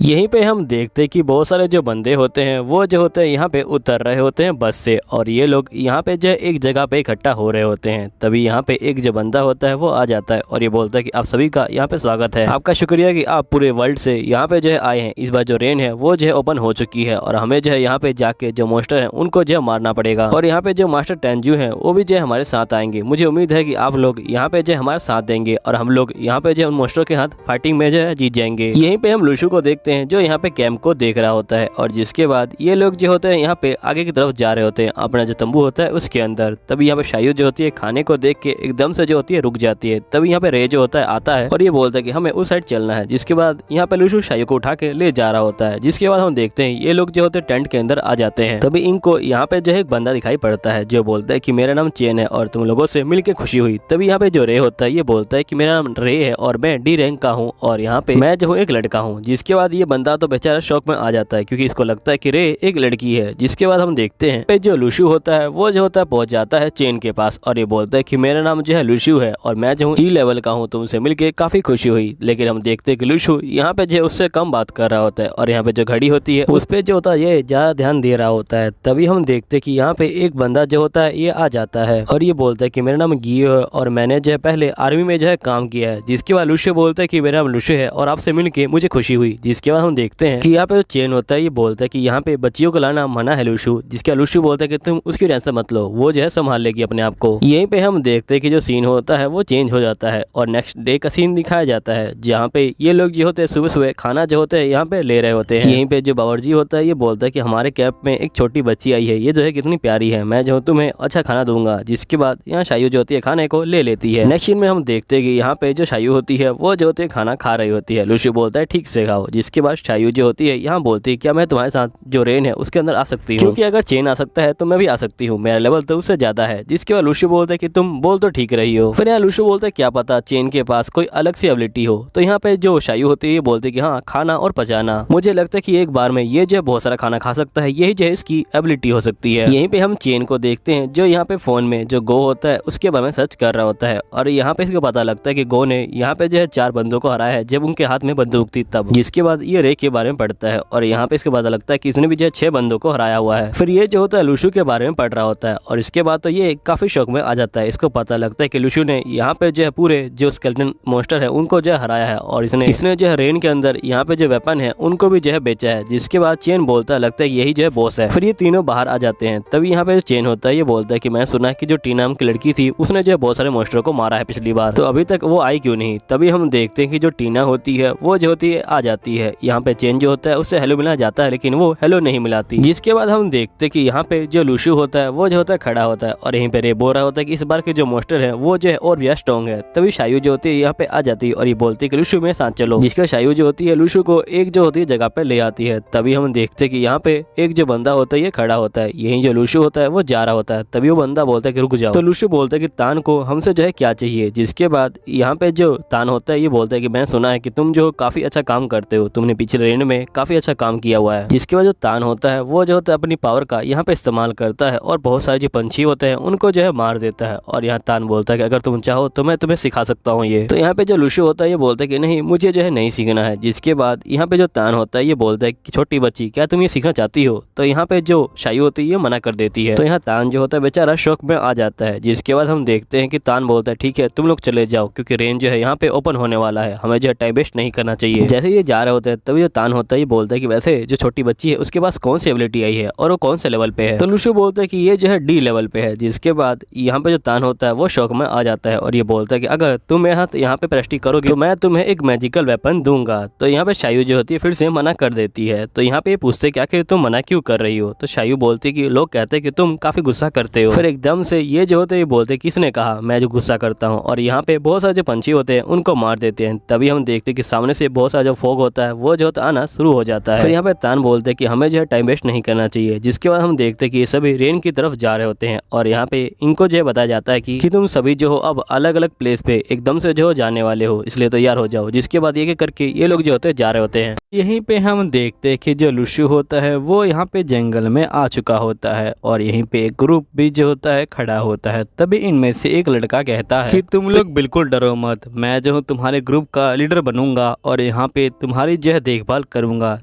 यहीं पे हम देखते हैं कि बहुत सारे जो बंदे होते हैं वो जो होते हैं यहाँ पे उतर रहे होते हैं बस से, और ये लोग यहाँ पे जो एक जगह पे इकट्ठा हो रहे होते हैं। तभी यहाँ पे एक जो बंदा होता है वो आ जाता है और ये बोलता है कि आप सभी का यहाँ पे स्वागत है, आपका शुक्रिया कि आप पूरे वर्ल्ड से यहाँ पे जो है आए हैं। इस बार जो रेन है वो जो है ओपन हो चुकी है और हमें जो है यहाँ पे जाके जो मोस्टर है उनको जो है मारना पड़ेगा, और यहाँ पे जो मास्टर टेंजू है वो भी जो है हमारे साथ आएंगे। मुझे उम्मीद है कि आप लोग यहाँ पे जो है हमारे साथ देंगे और हम लोग यहाँ पे जो है उन मोस्टरों के हाथ फाइटिंग में जो है जीत जाएंगे। यहीं पे हम लुशु को देखते हैं जो यहाँ पे कैंप को देख रहा होता है, और जिसके बाद ये लोग जो होते हैं यहाँ पे आगे की तरफ जा रहे होते हैं अपना जो तंबू होता है उसके अंदर। तभी यहाँ पे शायू जो होती है खाने को देख के एकदम से जो होती है रुक जाती है। तभी यहाँ पे रे जो होता है आता है और ये बोलता है कि हमें उस साइड चलना है, जिसके बाद यहाँ पे लुशु शायू को उठा के ले जा रहा होता है। जिसके बाद हम देखते हैं ये लोग जो होते हैं टेंट के अंदर आ जाते हैं। तभी इनको यहाँ पे जो है एक बंदा दिखाई पड़ता है जो बोलता है कि मेरा नाम चेन है और तुम लोगों से मिलकर खुशी हुई। तभी यहाँ पे जो रे होता है ये बोलता है कि मेरा नाम रे है और मैं डी रैंक का हूँ और यहाँ पे मैं जो हूँ एक लड़का हूँ। जिसके बाद ये बंदा तो बेचारा शौक में आ जाता है क्योंकि इसको लगता है कि रे एक लड़की है। जिसके बाद हम देखते हैं पे जो लुशु होता है वो जो होता है पहुंच जाता है चेन के पास और ये बोलता है कि मेरा नाम जो है लुशु है और मैं जो हूँ ई लेवल का हूँ, तुमसे मिलके काफी खुशी हुई। लेकिन हम देखते हैं कि लुशु यहाँ पे जो उससे कम बात कर रहा होता है और यहाँ पे जो घड़ी होती है उस पे जो होता है ये ज्यादा ध्यान दे रहा होता है। तभी हम देखते हैं कि यहाँ पे एक बंदा जो होता है ये आ जाता है और ये बोलता है कि मेरा नाम गियो है और मैंने जो है पहले आर्मी में जो है काम किया है। जिसके बाद लुशु बोलता है कि मेरा नाम लुशु है और आपसे मिलके मुझे खुशी हुई। जिसके बाद हम देखते हैं कि यहाँ पे चेन होता है ये बोलता है कि यहाँ पे बच्चियों को लाना मना है लुशु। जिसका लुशु बोलता है कि तुम उसकी टेंशन मत लो, वो जो है संभाल लेगी अपने आप को। यहीं पे हम देखते हैं कि जो सीन होता है वो चेंज हो जाता है और नेक्स्ट डे का सीन दिखाया जाता है जहाँ पे ये लोग जो होते हैं सुबह सुबह खाना जो होते हैं यहाँ पे ले रहे होते हैं। यहीं पे जो बावर्ची होता है ये बोलता है कि हमारे कैंप में एक छोटी बच्ची आई है, ये जो है कितनी प्यारी है, मैं जो तुम्हें अच्छा खाना दूंगा। जिसके बाद यहाँ शायू जो होती है खाने को ले लेती है। नेक्स्ट सीन में हम देखते हैं कि यहाँ पे जो शायू होती है वो जो होती है खाना खा रही होती है। लुशु बोलता है ठीक से खाओ। जिसके बाद शायू जो होती है यहाँ बोलती है क्या मैं तुम्हारे साथ जो रेन है उसके अंदर आ सकती हूँ, क्योंकि अगर चेन आ सकता है तो मैं भी आ सकती हूँ, मेरा लेवल तो उससे ज्यादा है। जिसके बाद लुशु बोलता है कि तुम बोल तो ठीक रही हो। फिर यहाँ लुशु बोलता है क्या पता चेन के पास कोई अलग सी एबिलिटी हो। तो यहाँ पे जो शायू होती है ये बोलती है कि हाँ खाना और पचाना, मुझे लगता है कि एक बार में ये जो बहुत सारा खाना खा सकता है, यही जो है इसकी एबिलिटी हो सकती है। यहीं पे हम चेन को देखते हैं जो यहाँ पे फोन में जो गो होता है उसके बारे में सर्च कर रहा होता है और यहाँ पे इसको पता लगता है कि गो ने यहाँ पे जो है 4 बंदों को हराया है जब उनके हाथ में बंदूक थी तब। जिसके बाद ये रे के बारे में पढ़ता है और यहाँ पे इसको पता लगता है कि इसने भी जो है 6 बंदों को हराया हुआ है। फिर ये जो होता है लुशु के बारे में पढ़ रहा होता है और इसके बाद तो ये काफी शौक में आ जाता है। इसको पता लगता है कि लुशु ने यहाँ पे जो है पूरे जो स्केलेटन मॉन्स्टर है उनको जो है हराया है और इसने जो है रेन के अंदर यहाँ पे जो वेपन है उनको भी जो है बेचा है। जिसके बाद चेन बोलता है लगता है यही जो है बॉस है। फिर ये तीनों बाहर आ जाते हैं। तभी यहाँ पे चेन होता है ये बोलता है कि मैंने सुना है कि जो टीना नाम की लड़की थी उसने जो है बहुत सारे मॉन्स्टर को मारा है पिछली बार, तो अभी तक वो आई क्यों नहीं। तभी हम देखते हैं कि जो टीना होती है वो जो होती है आ जाती है। यहाँ पे चेन जो होता है उससे हेलो मिला जाता है लेकिन वो हेलो नहीं मिलाती। जिसके बाद हम देखते हैं कि यहाँ पे जो लुशु होता है वो जो होता है खड़ा होता है और यहीं पे रे बोल रहा होता है कि इस बार के जो मॉन्स्टर है वो जो है और भी स्ट्रॉन्ग है। तभी शायू जो होती है यहाँ पे आ जाती है और ये बोलती है कि लुशु मेरे साथ चलो। जिसका शायू जो होती है लुशु को एक जो होती है जगह पे ले आती है। तभी हम देखते हैं कि यहाँ पे एक जो बंदा होता है ये खड़ा होता है, यही जो लुशु होता है वो जा रहा होता है। तभी वो बंदा बोलता है कि रुक जाओ। तो लुशु बोलता है कि तान को हमसे जो है क्या चाहिए। जिसके बाद यहाँ पे जो तान होता है ये बोलता है कि मैंने सुना है कि तुम जो काफी अच्छा काम करते हो, तुमने पिछले रेन में काफी अच्छा काम किया हुआ है। जिसके बाद जो तान होता है वो जो होता है अपनी पावर का यहाँ पे इस्तेमाल करता है और बहुत सारे जो पंछी होते हैं उनको जो है मार देता है। और यहाँ तान बोलता है कि अगर तुम चाहो तो मैं तुम्हें सिखा सकता हूँ ये। तो यहाँ पे जो लुशु होता है ये बोलता है कि नहीं मुझे जो है नहीं सीखना है। जिसके बाद यहाँ पे जो तान होता है ये बोलता है कि छोटी बच्ची क्या तुम ये सीखना चाहती हो। तो यहाँ पे जो शायू होती है ये मना कर देती है। तो यहाँ तान जो होता है बेचारा शौक में आ जाता है। जिसके बाद हम देखते हैं कि तान बोलता है ठीक है तुम लोग चले जाओ क्योंकि रेंज जो है यहाँ पे ओपन होने वाला है, हमें जो है टाइम वेस्ट नहीं करना चाहिए। जैसे ये जा रहे होते होते हैं तभी जो तान होता है ये बोलता है कि वैसे जो छोटी बच्ची है उसके पास कौन सी एबिलिटी आई है और वो कौन से लेवल पे है। तो लुशु बोलता है कि ये जो है डी लेवल पे है। जिसके बाद यहाँ पे जो तान होता है वो शौक में आ जाता है और ये बोलता है कि अगर तुम यहाँ पे प्रैक्टिस करोगे तो मैं तुम्हें एक मैजिकल वेपन दूंगा। तो यहाँ पे शायू जो होती है फिर से मना कर देती है। तो यहाँ पे पूछते कि आखिर तुम मना क्यों कर रही हो। तो शायू बोलती कि लोग कहते हैं कि तुम काफी गुस्सा करते हो। फिर एकदम से ये जो होते हैं ये बोलते किसने कहा मैं जो गुस्सा करता हूँ। और यहाँ पे बहुत सारे जो पंछी होते हैं उनको मार देते हैं। तभी हम देखते हैं कि सामने से बहुत सारा जो फॉग होता है वो जो होता है आना शुरू हो जाता है। फिर यहाँ पे तान बोलते हैं कि हमें जो है टाइम वेस्ट नहीं करना चाहिए। जिसके बाद हम देखते हैं कि ये सभी रेन की तरफ जा रहे होते हैं और यहाँ पे इनको जो है बताया जाता है कि तुम सभी जो हो अब अलग अलग प्लेस पे एकदम से जो हो जाने वाले हो, इसलिए तैयार हो जाओ। जिसके बाद ये करके ये लोग जो होते हैं जा रहे होते हैं। यहीं पे हम देखते हैं कि जो लुशु होता है वो यहाँ पे जंगल में आ चुका होता है और यहीं पे एक ग्रुप भी जो होता है खड़ा होता है। तभी इनमें से एक लड़का कहता है कि तुम लोग बिल्कुल डरो मत, मैं जो हूँ तुम्हारे ग्रुप का लीडर बनूंगा और यहाँ पे तुम्हारी जो है देखभाल करूंगा।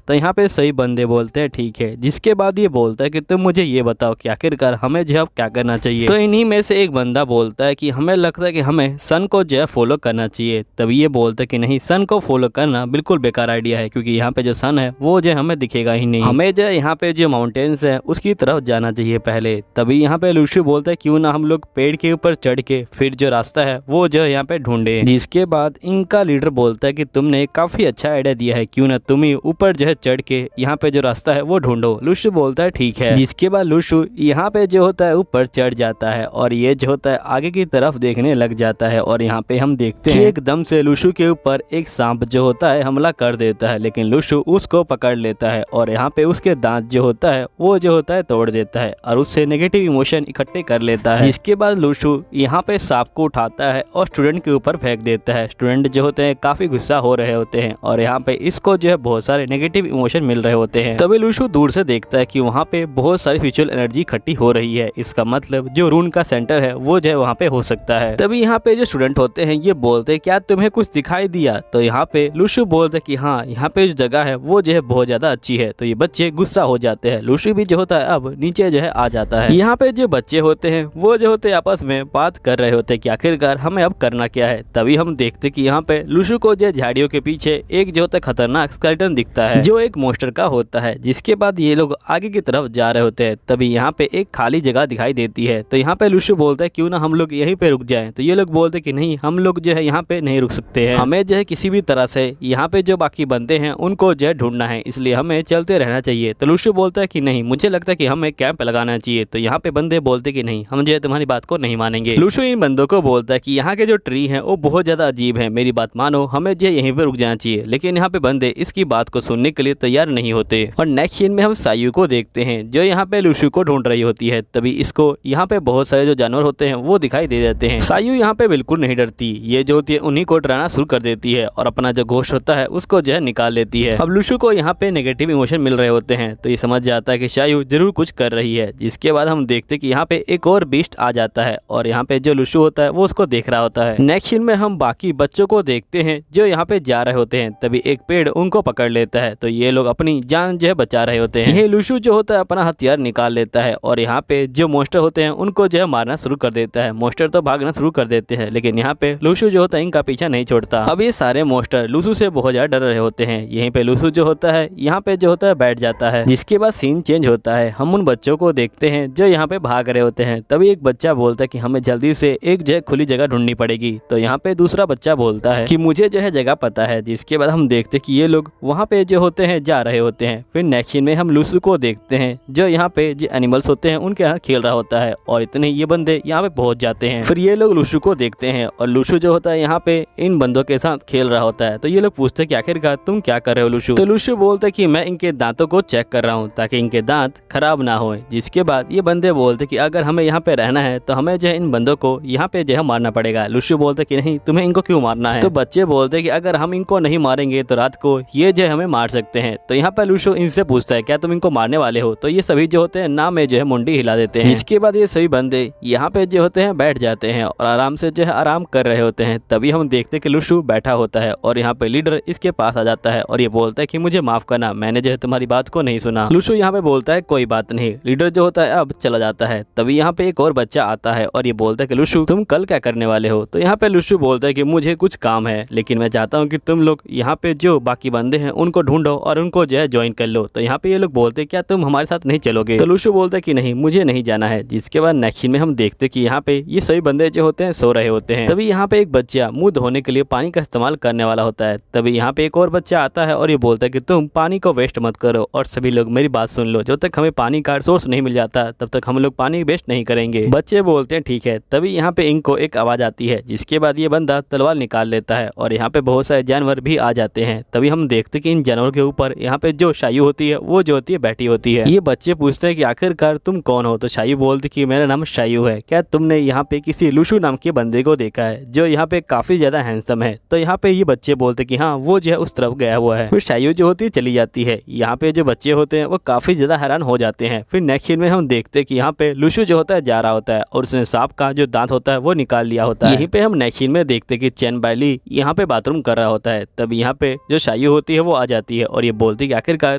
तो यहाँ पे सही बंदे बोलते हैं ठीक है। जिसके बाद ये बोलता है कि तुम मुझे ये बताओ कि आखिरकार हमें जो है क्या करना चाहिए। तो इन्हीं में से एक बंदा बोलता है कि हमें लगता है कि हमें सन को जो है फॉलो करना चाहिए। तभी ये बोलता है कि नहीं, सन को फॉलो करना बिल्कुल बेकार आइडिया है क्योंकि यहाँ पे जो सन है वो जो हमें दिखेगा ही नहीं। हमें जो यहाँ पे जो माउंटेन्स है उसकी तरफ जाना चाहिए पहले। तभी यहाँ पे लुशु बोलता है क्यों ना हम लोग पेड़ के ऊपर चढ़ के फिर जो रास्ता है वो जो यहाँ पे ढूंढे। जिसके बाद इनका लीडर बोलता है कि तुमने काफी अच्छा आइडिया दिया है, क्यों ना तुम ही ऊपर जो है चढ़ के यहाँ पे जो रास्ता है वो ढूंढो। लुशु बोलता है ठीक है। जिसके बाद लुशु यहाँ पे जो होता है ऊपर चढ़ जाता है और ये जो होता है आगे की तरफ देखने लग जाता है और यहाँ पे हम देखते हैं एकदम से लुशु के ऊपर एक सांप जो होता है हमला कर देता है। लेकिन लुशु उसको पकड़ लेता है और यहाँ पे उसके दांत जो होता है वो जो होता है तोड़ देता है और उससे नेगेटिव इमोशन इकट्ठे कर लेता है। जिसके बाद लुशु यहाँ पे सांप को उठाता है और स्टूडेंट के ऊपर फेंक देता है। स्टूडेंट जो होते हैं काफी गुस्सा हो रहे होते हैं और यहाँ पे इसको जो है बहुत सारे नेगेटिव इमोशन मिल रहे होते हैं। तभी लुशु दूर से देखता है कि वहाँ पे बहुत सारी फ्यूचर एनर्जी इकट्ठी हो रही है। इसका मतलब जो रून का सेंटर है वो जो है वहाँ पे हो सकता है। तभी यहाँ पे जो स्टूडेंट होते हैं ये बोलते हैं क्या तुम्हें कुछ दिखाई दिया। तो यहाँ पे लुशु बोलते हैं कि हाँ, यहाँ पे जो जगह है वो जो है बहुत ज्यादा अच्छी है। तो ये बच्चे गुस्सा हो जाते हैं। लुशु भी जो होता है अब नीचे जो है आ जाता है। यहाँ पे जो बच्चे होते हैं वो जो होते हैं आपस में बात कर रहे होते हैं कि आखिरकार हमें अब करना क्या है। तभी हम देखते कि यहाँ पे लुशु को जो झाड़ियों के पीछे एक जो होता है खतरनाक स्केलेटन दिखता है जो एक मोस्टर का होता है। जिसके बाद ये लोग आगे की तरफ जा रहे होते हैं। तभी यहाँ पे एक खाली जगह दिखाई देती है। तो यहाँ पे लुशु बोलता है क्यों ना हम लोग यहीं पे रुक जाएं। तो ये लोग बोलते कि नहीं, हम लोग जो है यहाँ पे नहीं रुक सकते हैं, हमें जो है किसी भी तरह से यहाँ पे जो बाकी बंदे हैं उनको जो है ढूंढना है, इसलिए हमें चलते रहना चाहिए। तो लुशु बोलता है कि नहीं, मुझे लगता है कि हमें कैंप लगाना चाहिए। तो यहाँ पे बंदे बोलते कि नहीं, हम जो है तुम्हारी बात को नहीं मानेंगे। लुशु इन बंदों को बोलता है कि यहाँ के जो ट्री है वो बहुत ज्यादा अजीब है, मेरी बात मानो, हमें जो है यहीं पे रुक जाना चाहिए। लेकिन यहाँ पे बंदे इसकी बात को सुनने के लिए तैयार नहीं होते। और नेक्स्ट सीन में हम सायू को देखते हैं जो यहाँ पे लुशु को ढूंढ रही होती है। तभी इसको यहाँ पे बहुत सारे जो जानवर होते हैं वो दिखाई दे जाते हैं। सायू यहाँ पे बिल्कुल नहीं डरती, ये जो होती है उन्हीं को डराना शुरू कर देती है और अपना जो घोष होता है उसको जो है निकाल लेती है। अब लुशु को यहाँ पे नेगेटिव इमोशन मिल रहे होते हैं तो ये समझ जाता है कि सायू जरूर कुछ कर रही है। जिसके बाद हम देखते हैं कि यहाँ पे एक और बीस्ट आ जाता है और यहाँ पे जो लुशु होता है वो उसको देख रहा होता है। नेक्स्ट सीन में हम बाकी बच्चों को देखते हैं जो यहाँ पे जा रहे होते हैं। तभी एक पेड़ उनको पकड़ लेता है तो ये लोग अपनी जान जो है बचा रहे होते हैं। ये लुशु जो होता है अपना हथियार निकाल लेता है और यहाँ पे जो मोस्टर होते हैं उनको जो है मारना शुरू कर देता है। मोस्टर तो भागना शुरू कर देते हैं लेकिन यहाँ पे लुशु जो होता है इनका पीछा नहीं छोड़ता। अब ये सारे मोस्टर लुशु से बहुत ज्यादा डर रहे होते हैं। यहीं पे लुशु जो होता है यहाँ पे जो होता है बैठ जाता है। जिसके बाद सीन चेंज होता है, हम उन बच्चों को देखते हैं जो यहाँ पे भाग रहे होते हैं। तभी एक बच्चा बोलता है कि हमें जल्दी से एक जगह खुली जगह ढूंढनी पड़ेगी। तो यहाँ पे दूसरा बच्चा बोलता है कि मुझे जो है जगह पता है। जिसके बाद हम देखते कि ये लोग वहाँ पे जो होते हैं जा रहे होते हैं। फिर नेक्स्ट सीन में हम लुशु को देखते हैं जो यहाँ पे जो एनिमल्स होते हैं उनके यहाँ खेल रहा होता है और इतने ये बंदे यहाँ पे पहुंच जाते हैं। फिर ये लोग लुशु को देखते हैं और लुशु जो होता है यहाँ पे इन बंदों के साथ खेल रहा होता है। तो ये लोग पूछते हैं कि आखिरकार तुम क्या कर रहे हो लुशु। तो लुशु बोलते कि मैं इनके दांतों को चेक कर रहा हूँ ताकि इनके दांत खराब ना हो। जिसके बाद ये बंदे बोलते कि अगर हमें यहाँ पे रहना है तो हमें जो है इन बंदों को यहाँ पे जो है मारना पड़ेगा। लुशु बोलते कि नहीं, तुम्हें इनको क्यों मारना है। तो बच्चे बोलते कि अगर हम इनको नहीं मारेंगे तो रात को ये जो है हमें मार सकते हैं। तो यहाँ पे लुशु इनसे पूछता है क्या तुम इनको मारने वाले हो। तो ये सभी जो होते हैं ना में जो है मुंडी हिला देते हैं। जिसके बाद ये सभी बंदे यहाँ पे जो होते हैं बैठ जाते हैं और आराम से जो है आराम कर रहे होते हैं। तभी हम देखते कि लुशु बैठा होता है और यहाँ पे लीडर इसके पास आ जाता है और ये बोलता है कि मुझे माफ करना, मैंने जो है तुम्हारी बात को नहीं सुना। लुशु यहाँ पे बोलता है कोई बात नहीं। लीडर जो होता है अब चला जाता है। तभी यहाँ पे एक और बच्चा आता है और ये बोलता है कि लुशु तुम कल क्या करने वाले हो। तो यहाँ पे लुशु बोलता है कि मुझे कुछ काम है लेकिन मैं चाहता हूँ कि तुम लोग यहाँ पे जो बाकी बंदे हैं उनको ढूंढो और उनको जो है ज्वाइन कर लो। तो यहाँ पे ये लोग बोलते क्या तुम हमारे साथ नहीं चलोगे? तो लूशु बोलता है कि नहीं मुझे नहीं जाना है। जिसके बाद नेक्स्ट सीन में हम देखते कि यहाँ पे ये सभी बंदे जो होते हैं सो रहे होते हैं। तभी यहाँ पे एक बच्चा मुंह धोने के लिए पानी का इस्तेमाल करने वाला होता है। तभी यहाँ पे एक और बच्चा आता है और ये बोलता है कि तुम पानी को वेस्ट मत करो और सभी लोग मेरी बात सुन लो, जब तक हमें पानी का सोर्स नहीं मिल जाता तब तक हम लोग पानी वेस्ट नहीं करेंगे। बच्चे बोलते हैं ठीक है। तभी यहाँ पे इनको एक आवाज आती है, जिसके बाद ये बंदा तलवार निकाल लेता है और यहाँ पे बहुत सारे जानवर भी आ जाते हैं। तभी हम देखते कि इन जानवरों के ऊपर यहाँ पे जो शायू होती है वो जो होती है बैठी होती है। ये बच्चे पूछते हैं कि आखिरकार तुम कौन हो? तो शायू बोलती कि मेरा नाम शायू है, क्या तुमने यहाँ पे किसी लूशु नाम के बंदे को देखा है जो यहाँ पे काफी ज्यादा हैंडसम है? तो यहाँ पे ये बच्चे बोलते कि हाँ वो जो है उस तरफ गया हुआ है। फिर शायू जो होती है चली जाती है। यहाँ पे जो बच्चे होते हैं वो काफी ज्यादा हैरान हो जाते हैं। फिर नेक्स्ट सीन में हम देखते कि यहाँ पे लूशु जो होता है जा रहा होता है और उसने सांप का जो दांत होता है वो निकाल लिया होता है। यहीं पे हम नेक्स्ट सीन में देखते कि चैन बैली यहाँ पे बाथरूम कर रहा होता है। तब यहाँ पे जो शायू होती है वो आ जाती है और ये बोलती है कि आखिरकार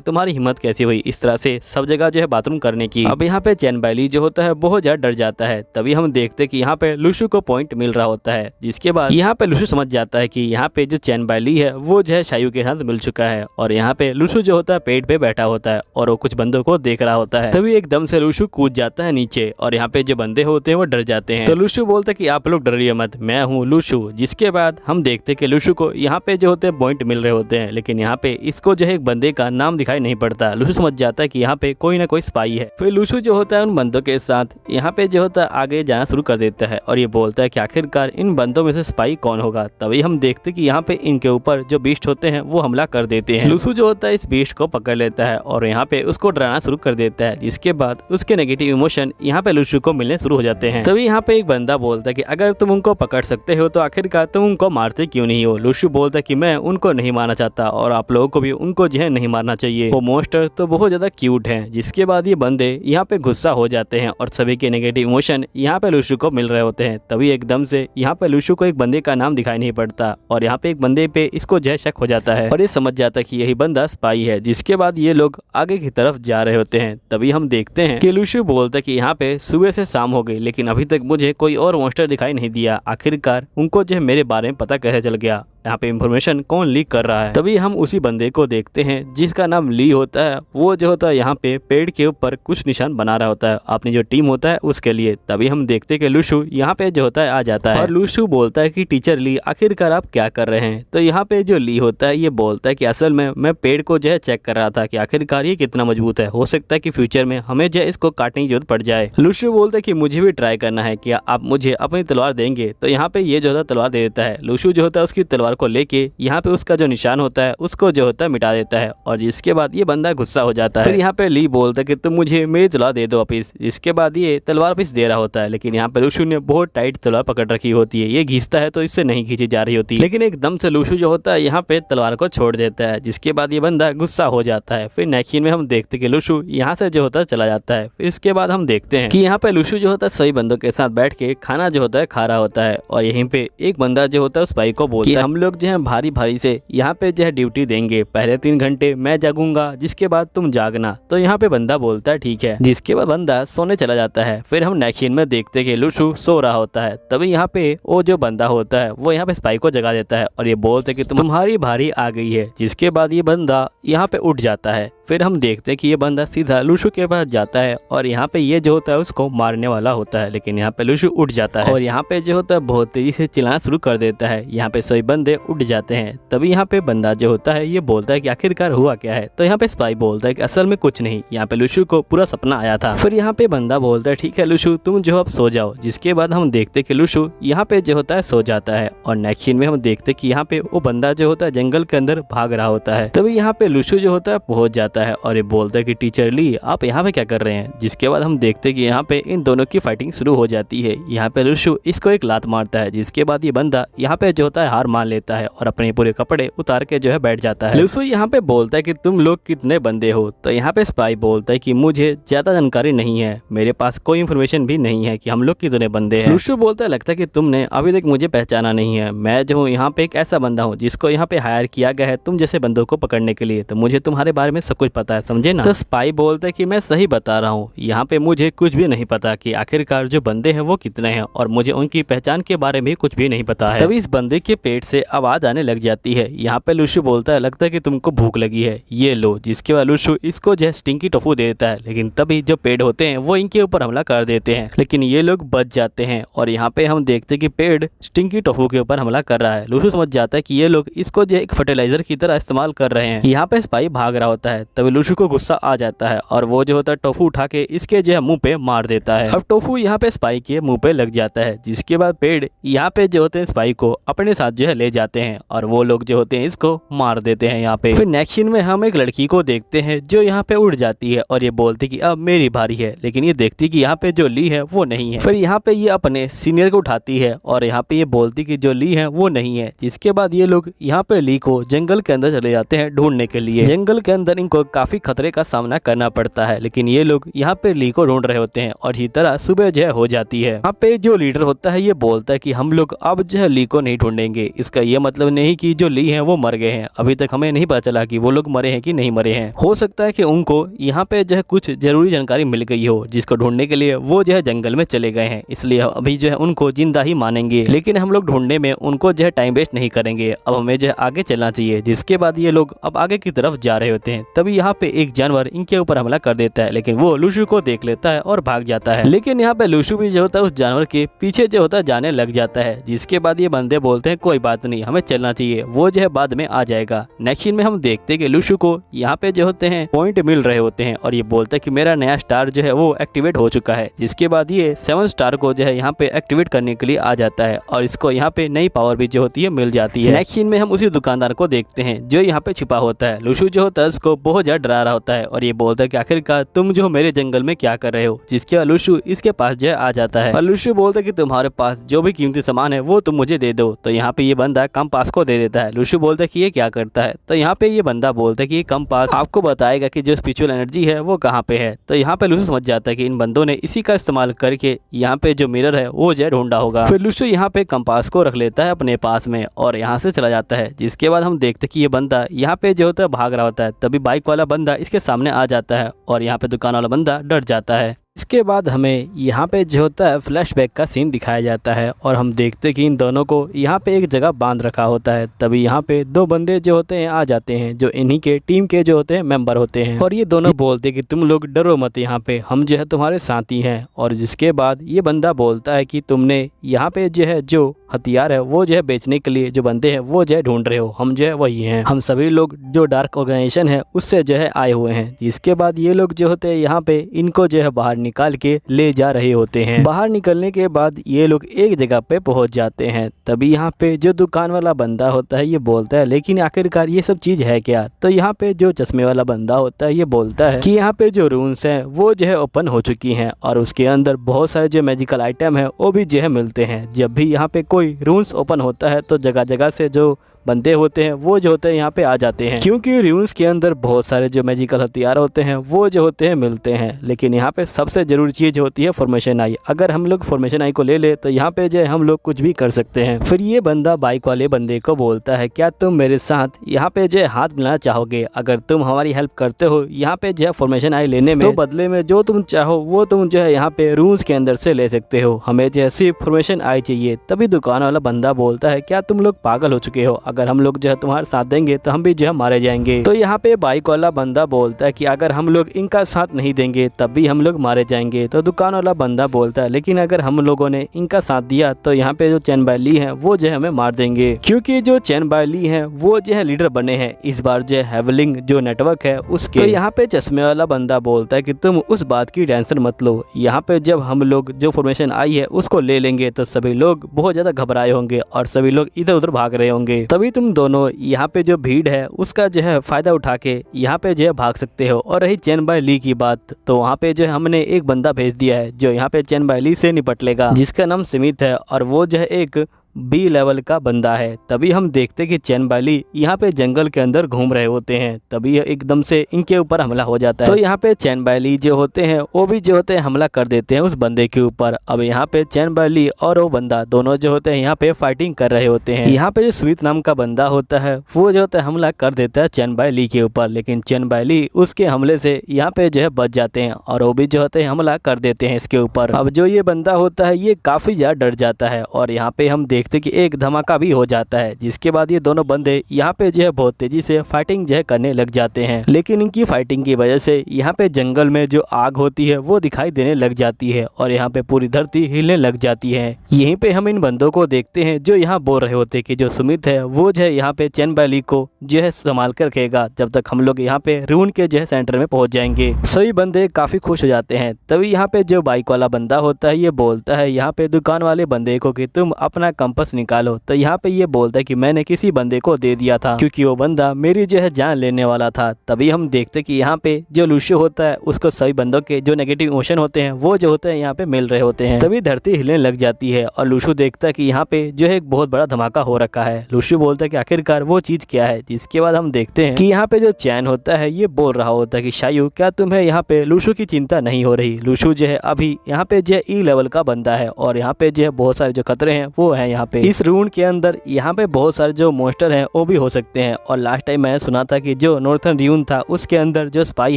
तुम्हारी हिम्मत कैसी हुई इस तरह से सब जगह जो है बाथरूम करने की? अब यहाँ पे चैन बैली जो होता है बहुत ज्यादा डर जाता है। तभी हम देखते कि यहाँ पे लूशु को पॉइंट मिल रहा होता है। जिसके बाद यहाँ पे लूशु समझ जाता है कि यहाँ पे जो चैन बैली है वो जो है शायू के साथ मिल चुका है और यहाँ पे लूशु जो होता है पेड़ पे बैठा होता है और वो कुछ बंदों को देख रहा होता है। तभी एकदम से लूशु कूद जाता है नीचे और यहाँ पे जो बंदे होते हैं वो डर जाते हैं। तो लूशु बोलता है कि आप लोग डरिए मत, मैं हूँ लूशु। जिसके बाद हम देखते कि लूशु को यहाँ पे जो होते हैं पॉइंट मिल रहे होते हैं, लेकिन यहाँ पे इसको जो है एक बंदे का नाम दिखाई नहीं पड़ता। लूशु समझ जाता है कि यहाँ पे कोई ना कोई स्पाई है। फिर लूशु जो होता है उन बंदों के साथ यहाँ पे जो होता है आगे जाना शुरू कर देता है और ये बोलता है कि आखिरकार इन बंदों में से स्पाई कौन होगा। तभी हम देखते कि यहाँ पे इनके ऊपर जो बीस्ट होते हैं वो हमला कर देते हैं। लूशु जो होता है इस बीस्ट को पकड़ लेता है और यहाँ पे उसको डराना शुरू कर देता है। जिसके बाद उसके नेगेटिव इमोशन यहाँ पे लूशु को मिलने शुरू हो जाते हैं। तभी यहाँ पे एक बंदा बोलता है कि अगर तुम उनको पकड़ सकते हो तो आखिरकार तुम उनको मारते क्यों नहीं हो? लूशु बोलता है कि मैं उनको नहीं मारना चाहता और आप लोगों को भी उनको जो है नहीं मारना चाहिए, वो मॉन्स्टर तो बहुत ज्यादा क्यूट है। जिसके बाद ये बंदे यहाँ पे गुस्सा हो जाते हैं और सभी के नेगेटिव इमोशन यहाँ पे लूशु को मिल रहे होते हैं। तभी एकदम से यहाँ पे लूशु को एक बंदे का नाम दिखाई नहीं पड़ता और यहाँ पे एक बंदे पे इसको जो है शक हो जाता है और ये समझ जाता है कि यही बंदा स्पाई है। जिसके बाद ये लोग आगे की तरफ जा रहे होते हैं। तभी हम देखते हैं कि लूशु बोलता है कि यहाँ पे सुबह से शाम हो गई लेकिन अभी तक मुझे कोई और मॉन्स्टर दिखाई नहीं दिया, आखिरकार उनको जो है मेरे बारे में पता कैसे चल गया? यहाँ पे इंफॉर्मेशन कौन लीक कर रहा है? तभी हम उसी बंदे को देखते हैं जिसका नाम ली होता है। वो जो होता है यहाँ पे पेड़ के ऊपर कुछ निशान बना रहा होता है अपनी जो टीम होता है उसके लिए। तभी हम देखते हैं कि लूशु यहाँ पे जो होता है आ जाता है और लूशु बोलता है कि टीचर ली आखिरकार आप क्या कर रहे हैं? तो यहाँ पे जो ली होता है ये बोलता है कि असल में मैं पेड़ को जो है चेक कर रहा था कि आखिरकार ये कितना मजबूत है, हो सकता है कि फ्यूचर में हमें जो है इसको काटने की जरूरत पड़ जाए। लूशु बोलता है कि मुझे भी ट्राई करना है, क्या आप मुझे अपनी तलवार देंगे? तो यहाँ पे ये जो होता है तलवार दे देता है। लूशु जो होता है उसकी तलवार को लेके यहाँ पे उसका जो निशान होता है उसको जो होता है मिटा देता है और जिसके बाद ये बंदा गुस्सा हो जाता है। फिर यहाँ पे ली बोलता है कि तुम मुझे मेरी तलवार दे दो वापिस। इसके बाद ये तलवार वापिस दे रहा होता है लेकिन यहाँ पे लूशु ने बहुत टाइट तलवार पकड़ रखी होती है। ये घिसता है तो इससे नहीं खींची जा रही होती, लेकिन एकदम से लूशु जो होता है यहाँ पे तलवार को छोड़ देता है। जिसके बाद ये बंदा गुस्सा हो जाता है। फिर नेक्स्ट सीन में हम देखते कि लूशु यहाँ से जो होता है चला जाता है। फिर इसके बाद हम देखते हैं कि यहाँ पे लूशु जो होता है सभी बंदों के साथ बैठ के खाना जो होता है खा रहा होता है और यहीं पे एक बंदा जो होता है उस भाई को बोलता है हम लोग जो है भारी भारी से यहाँ पे जो है ड्यूटी देंगे, पहले 3 घंटे मैं जागूंगा जिसके बाद तुम जागना। तो यहाँ पे बंदा बोलता है ठीक है। जिसके बाद बंदा सोने चला जाता है। फिर हम नेक्स्ट सीन में देखते कि लूशु सो रहा होता है। तभी यहाँ पे वो जो बंदा होता है वो यहाँ पे स्पाई को जगा देता है और ये बोलते कि तुम्हारी भारी आ गई है। जिसके बाद ये बंदा यहाँ पे उठ जाता है। फिर हम देखते हैं कि ये बंदा सीधा लूशु के पास जाता है और यहाँ पे ये जो होता है उसको मारने वाला होता है, लेकिन यहाँ पे लूशु उठ जाता है और यहाँ पे जो होता है बहुत तेजी से चिल्लाना शुरू कर देता है। यहाँ पे सभी बंदे उठ जाते हैं। तभी यहाँ पे बंदा जो होता है ये बोलता है कि आखिरकार हुआ क्या है? तो यहाँ पे स्पाई बोलता है कि असल में कुछ नहीं, यहाँ पे लूशु को पूरा सपना आया था। फिर यहाँ पे बंदा बोलता है ठीक है लूशु तुम जो अब सो जाओ। जिसके बाद हम देखते कि लूशु यहाँ पे जो होता है सो जाता है और नेक्स्ट सीन में हम देखते कि यहाँ पे वो बंदा जो होता है जंगल के अंदर भाग रहा होता है। तभी यहाँ पे लूशु जो होता है पहुंच जाता है और ये बोलता है कि टीचर ली आप यहाँ पे क्या कर रहे हैं? जिसके बाद हम देखते कि यहाँ पे इन दोनों की फाइटिंग शुरू हो जाती है। यहाँ पे लूशु इसको एक लात मारता है। जिसके बाद ये बंदा यहाँ पे जो होता है हार मान लेता है और अपने पूरे कपड़े उतार के जो है बैठ जाता है। लूशु यहाँ पे बोलता है कि तुम लोग कितने बंदे हो? तो यहाँ पे स्पाई बोलता है कि मुझे ज्यादा जानकारी नहीं है, मेरे पास कोई इन्फॉर्मेशन भी नहीं है कि हम लोग कितने बंदे हैं। लूशु बोलता है लगता है कि तुमने अभी तक मुझे पहचाना नहीं है। मैं जो हूँ यहाँ पे एक ऐसा बंदा हूँ जिसको यहाँ पे हायर किया गया है तुम जैसे बंदों को पकड़ने के लिए, तो मुझे तुम्हारे बारे में सब कुछ कुछ पता है, समझे ना। तो स्पाई बोलता है कि मैं सही बता रहा हूँ, यहाँ पे मुझे कुछ भी नहीं पता कि आखिरकार जो बंदे हैं वो कितने हैं और मुझे उनकी पहचान के बारे में कुछ भी नहीं पता है। तभी इस बंदे के पेट से आवाज आने लग जाती है। यहाँ पे लुशु बोलता है लगता है कि तुमको भूख लगी है, ये लो। जिसके बाद लुशु इसको जो स्टिंकी टोफू दे देता है, लेकिन तभी जो पेड़ होते हैं वो इनके ऊपर हमला कर देते हैं, लेकिन ये लोग बच जाते हैं। और यहाँ पे हम देखते हैं कि पेड़ स्टिंकी टोफू के ऊपर हमला कर रहा है। लुशु समझ जाता है कि ये लोग इसको जो एक फर्टिलाइजर की तरह इस्तेमाल कर रहे हैं। यहाँ पे स्पाई भाग रहा होता है, तभी लुशु को गुस्सा आ जाता है और वो जो होता है टोफू उठा के इसके जो मुंह पे मार देता है। अब टोफू यहाँ पे स्पाई के मुंह पे लग जाता है, जिसके बाद पेड़ यहाँ पे जो होते हैं स्पाई को अपने साथ जो है ले जाते हैं और वो लोग जो होते हैं इसको मार देते हैं। यहाँ पे फिर नेक्स्ट सीन में हम एक लड़की को देखते हैं जो यहाँ पे उड़ जाती है और ये बोलती कि अब मेरी बारी है, लेकिन ये देखती कि यहाँ पे जो ली है वो नहीं है। फिर यहाँ पे ये अपने सीनियर को उठाती है और यहाँ पे ये बोलती कि जो ली है वो नहीं है। जिसके बाद ये लोग यहाँ पे ली को जंगल के अंदर चले जाते हैं ढूंढने के लिए। जंगल के अंदर इनको काफी खतरे का सामना करना पड़ता है, लेकिन ये लोग यहाँ पे ली को ढूंढ रहे होते हैं और इसी तरह सुबह जो हो जाती है। यहाँ पे जो लीडर होता है ये बोलता है कि हम लोग अब जो है ली को नहीं ढूंढेंगे। इसका ये मतलब नहीं कि जो ली है वो मर गए हैं, अभी तक हमें नहीं पता चला कि वो लोग मरे हैं कि नहीं मरे हैं। हो सकता है कि उनको यहाँ पे जो है कुछ जरूरी जानकारी मिल गई हो जिसको ढूंढने के लिए वो जो है जंगल में चले गए हैं, इसलिए अभी जो है उनको जिंदा ही मानेंगे। लेकिन हम लोग ढूंढने में उनको जो है टाइम वेस्ट नहीं करेंगे, अब हमें जो है आगे चलना चाहिए। जिसके बाद ये लोग अब आगे की तरफ जा रहे होते हैं, तभी यहाँ पे एक जानवर इनके ऊपर हमला कर देता है, लेकिन वो लुशु को देख लेता है और भाग जाता है। लेकिन यहाँ पे लुशु भी जो होता है उस जानवर के पीछे जो होता है जाने लग जाता है। जिसके बाद ये बंदे बोलते हैं कोई बात नहीं, हमें चलना चाहिए, वो जो है बाद में आ जाएगा। नेक्स्ट सीन में हम देखते हैं कि लुशु को यहाँ पे जो होते हैं पॉइंट मिल रहे होते हैं और ये बोलते हैं कि मेरा नया स्टार जो है वो एक्टिवेट हो चुका है। जिसके बाद ये 7 स्टार को जो है यहाँ पे एक्टिवेट करने के लिए आ जाता है और इसको यहाँ पे नई पावर भी जो होती है मिल जाती है। नेक्स्ट सीन में हम उसी दुकानदार को देखते हैं जो यहाँ पे छिपा होता है। लुशु जो होता है उसको बहुत ज्यादा डरा रहा होता है और ये बोलता है कि आखिरकार तुम जो मेरे जंगल में क्या कर रहे हो। जिसके बाद लुशु इसके पास जो आ जाता है और लुशु बोलता है कि तुम्हारे पास जो भी कीमती सामान है वो तुम मुझे दे दो। तो यहाँ पे ये बंदा कंपास को दे देता है। लुशु बोलता है कि ये क्या करता है, तो यहाँ पे ये बंदा बोलता है कि ये कंपास आपको बताएगा कि जो स्पिरिचुअल एनर्जी है वो कहाँ पे है। तो यहाँ पे लुशु समझ जाता है कि इन बंदों ने इसी का इस्तेमाल करके यहाँ पे जो मिरर है वो जो ढूंढा होगा। फिर लुशु यहाँ पे कंपास को रख लेता है अपने पास में और यहाँ से चला जाता है। जिसके बाद हम देखते कि ये बंदा यहाँ पे जो होता है भाग रहा होता है, तभी बाइक वाला बंदा इसके सामने आ जाता है और यहाँ पे दुकान वाला बंदा डर जाता है। इसके बाद हमें यहाँ पे जो होता है फ्लैशबैक का सीन दिखाया जाता है और हम देखते कि इन दोनों को यहाँ पे एक जगह बांध रखा होता है। तभी यहाँ पे 2 बंदे जो होते हैं आ जाते हैं जो इन्हीं के टीम के जो होते हैं मेंबर होते हैं और ये दोनों बोलते कि तुम लोग डरो मत, यहाँ पे हम जो है तुम्हारे साथी हैं। और जिसके बाद ये बंदा बोलता है कि तुमने यहाँ पे जो है जो हथियार है वो जो है बेचने के लिए जो बंदे हैं वो जो है ढूंढ रहे हो, हम जो है वही हैं, हम सभी लोग जो डार्क ऑर्गेनाइजेशन है उससे जो है आए हुए हैं। इसके बाद ये लोग जो होते हैं यहाँ पे इनको जो है बाहर निकाल के ले जा रहे होते हैं। बाहर निकलने के बाद ये लोग एक जगह पे पहुंच जाते हैं। तभी यहाँ पे जो दुकान वाला बंदा होता है ये बोलता है लेकिन आखिरकार ये सब चीज है क्या। तो यहाँ पे जो चश्मे वाला बंदा होता है ये बोलता है कि यहाँ पे जो रून्स हैं वो जो है ओपन हो चुकी हैं और उसके अंदर बहुत सारे जो मैजिकल आइटम है वो भी जो है मिलते हैं। जब भी यहाँ पे कोई रून्स ओपन होता है तो जगह जगह से जो बंदे होते हैं वो जो होते हैं यहाँ पे आ जाते हैं, क्योंकि रून्स के अंदर बहुत सारे जो मैजिकल हथियार होते हैं वो जो होते हैं मिलते हैं। लेकिन यहाँ पे सबसे जरूरी चीज होती है फॉर्मेशन आई। अगर हम लोग फॉर्मेशन आई को ले ले तो यहाँ पे जो हम लोग कुछ भी कर सकते हैं। फिर ये बंदा बाइक वाले बंदे को बोलता है क्या तुम मेरे साथ यहाँ पे जो हाथ मिलाना चाहोगे, अगर तुम हमारी हेल्प करते हो यहाँ पे जो है फॉर्मेशन आई लेने में, तो बदले में जो तुम चाहो वो तुम जो है यहाँ पे रून्स के अंदर से ले सकते हो, हमें जो है सिर्फ फॉर्मेशन आई चाहिए। तभी दुकान वाला बंदा बोलता है क्या तुम लोग पागल हो चुके हो, अगर हम लोग जो है तुम्हारे साथ देंगे तो हम भी जो है मारे जाएंगे। तो यहाँ पे बाइक वाला बंदा बोलता है कि अगर हम लोग इनका साथ नहीं देंगे तब भी हम लोग मारे जाएंगे। तो दुकान वाला बंदा बोलता है लेकिन अगर हम लोगों ने इनका साथ दिया तो यहाँ पे जो चैन बाय ली है वो जो है हमें मार देंगे, क्योंकि जो चैन बाय ली है वो जो है लीडर बने हैं इस बार जो हैवलिंग जो नेटवर्क है उसके। तो यहाँ पे चश्मे वाला बंदा बोलता है कि तुम उस बात की टेंशन मत लो, यहाँ पे जब हम लोग जो फॉर्मेशन आई है उसको ले लेंगे तो सभी लोग बहुत ज्यादा घबराए होंगे और सभी लोग इधर उधर भाग रहे होंगे। तभी तुम दोनों यहाँ पे जो भीड़ है उसका जो है फायदा उठा के यहाँ पे जो है भाग सकते हो। और रही चैन बाय ली की बात, तो वहाँ पे जो है हमने एक बंदा भेज दिया है जो यहाँ पे चैन बाय ली से निपट लेगा, जिसका नाम स्मिथ है और वो जो है एक बी लेवल का बंदा है। तभी हम देखते कि चैन बाली यहाँ पे जंगल के अंदर घूम रहे होते हैं, तभी एकदम से इनके ऊपर हमला हो जाता है। तो यहाँ पे चैन बाली जो होते हैं वो भी जो होते हैं हमला कर देते हैं उस बंदे के ऊपर। अब यहाँ पे चैन बाली और वो बंदा दोनों जो होते हैं यहाँ पे फाइटिंग कर रहे होते हैं। यहाँ पे जो स्वीट नाम का बंदा होता है वो जो होता है हमला कर देता है चैन बाली के ऊपर, लेकिन चैन बाली उसके हमले से यहाँ पे जो है बच जाते हैं और वो भी जो होते हैं हमला कर देते हैं इसके ऊपर। अब जो ये बंदा होता है ये काफी ज्यादा डर जाता है और यहाँ पे हम देखते कि एक धमाका भी हो जाता है, जिसके बाद ये दोनों बंदे यहाँ पे जो है बहुत तेजी से फाइटिंग जो है करने लग जाते हैं। लेकिन इनकी फाइटिंग की वजह से यहाँ पे जंगल में जो आग होती है वो दिखाई देने लग जाती है और यहाँ पे पूरी धरती हिलने लग जाती है। यहीं पे हम इन बंदों को देखते हैं जो यहाँ बोल रहे होते कि जो सुमित है वो जो है यहाँ पे चैन बाली को जो है संभाल कर रखेगा जब तक हम लोग यहाँ पे रून के जो है सेंटर में पहुंच जाएंगे। सभी बंदे काफी खुश हो जाते हैं। तभी यहाँ पे जो बाइक वाला बंदा होता है ये बोलता है यहाँ पे दुकान वाले बंदे को कि तुम अपना कंपास निकालो। तो यहाँ पे ये बोलता है कि मैंने किसी बंदे को दे दिया था क्योंकि वो बंदा मेरी जो है जान लेने वाला था। तभी हम देखते कि यहाँ पे जो लूशियो होता है उसको सभी बंदों के जो नेगेटिव इमोशन होते हैं वो जो होते हैं यहाँ पे मिल रहे होते हैं। तभी धरती हिलने लग जाती है और लूशियो देखता है कि यहाँ पे जो है एक बहुत बड़ा धमाका हो रखा है। लूशियो बोलता है कि आखिरकार वो चीज क्या है, जिसके बाद हम देखते हैं कि यहाँ पे जो चैन होता है ये बोल रहा होता है कि शायू क्या तुम्हें यहाँ पे लूशियो की चिंता नहीं हो रही। लूशियो जो है अभी यहाँ पे जो ई लेवल का बंदा है और यहाँ पे जो है बहुत सारे जो खतरे हैं वो है यहाँ पे इस रून के अंदर। यहाँ पे बहुत सारे जो मॉन्स्टर हैं वो भी हो सकते हैं और लास्ट टाइम मैंने सुना था कि जो नॉर्थर्न र्यून था उसके अंदर जो स्पाई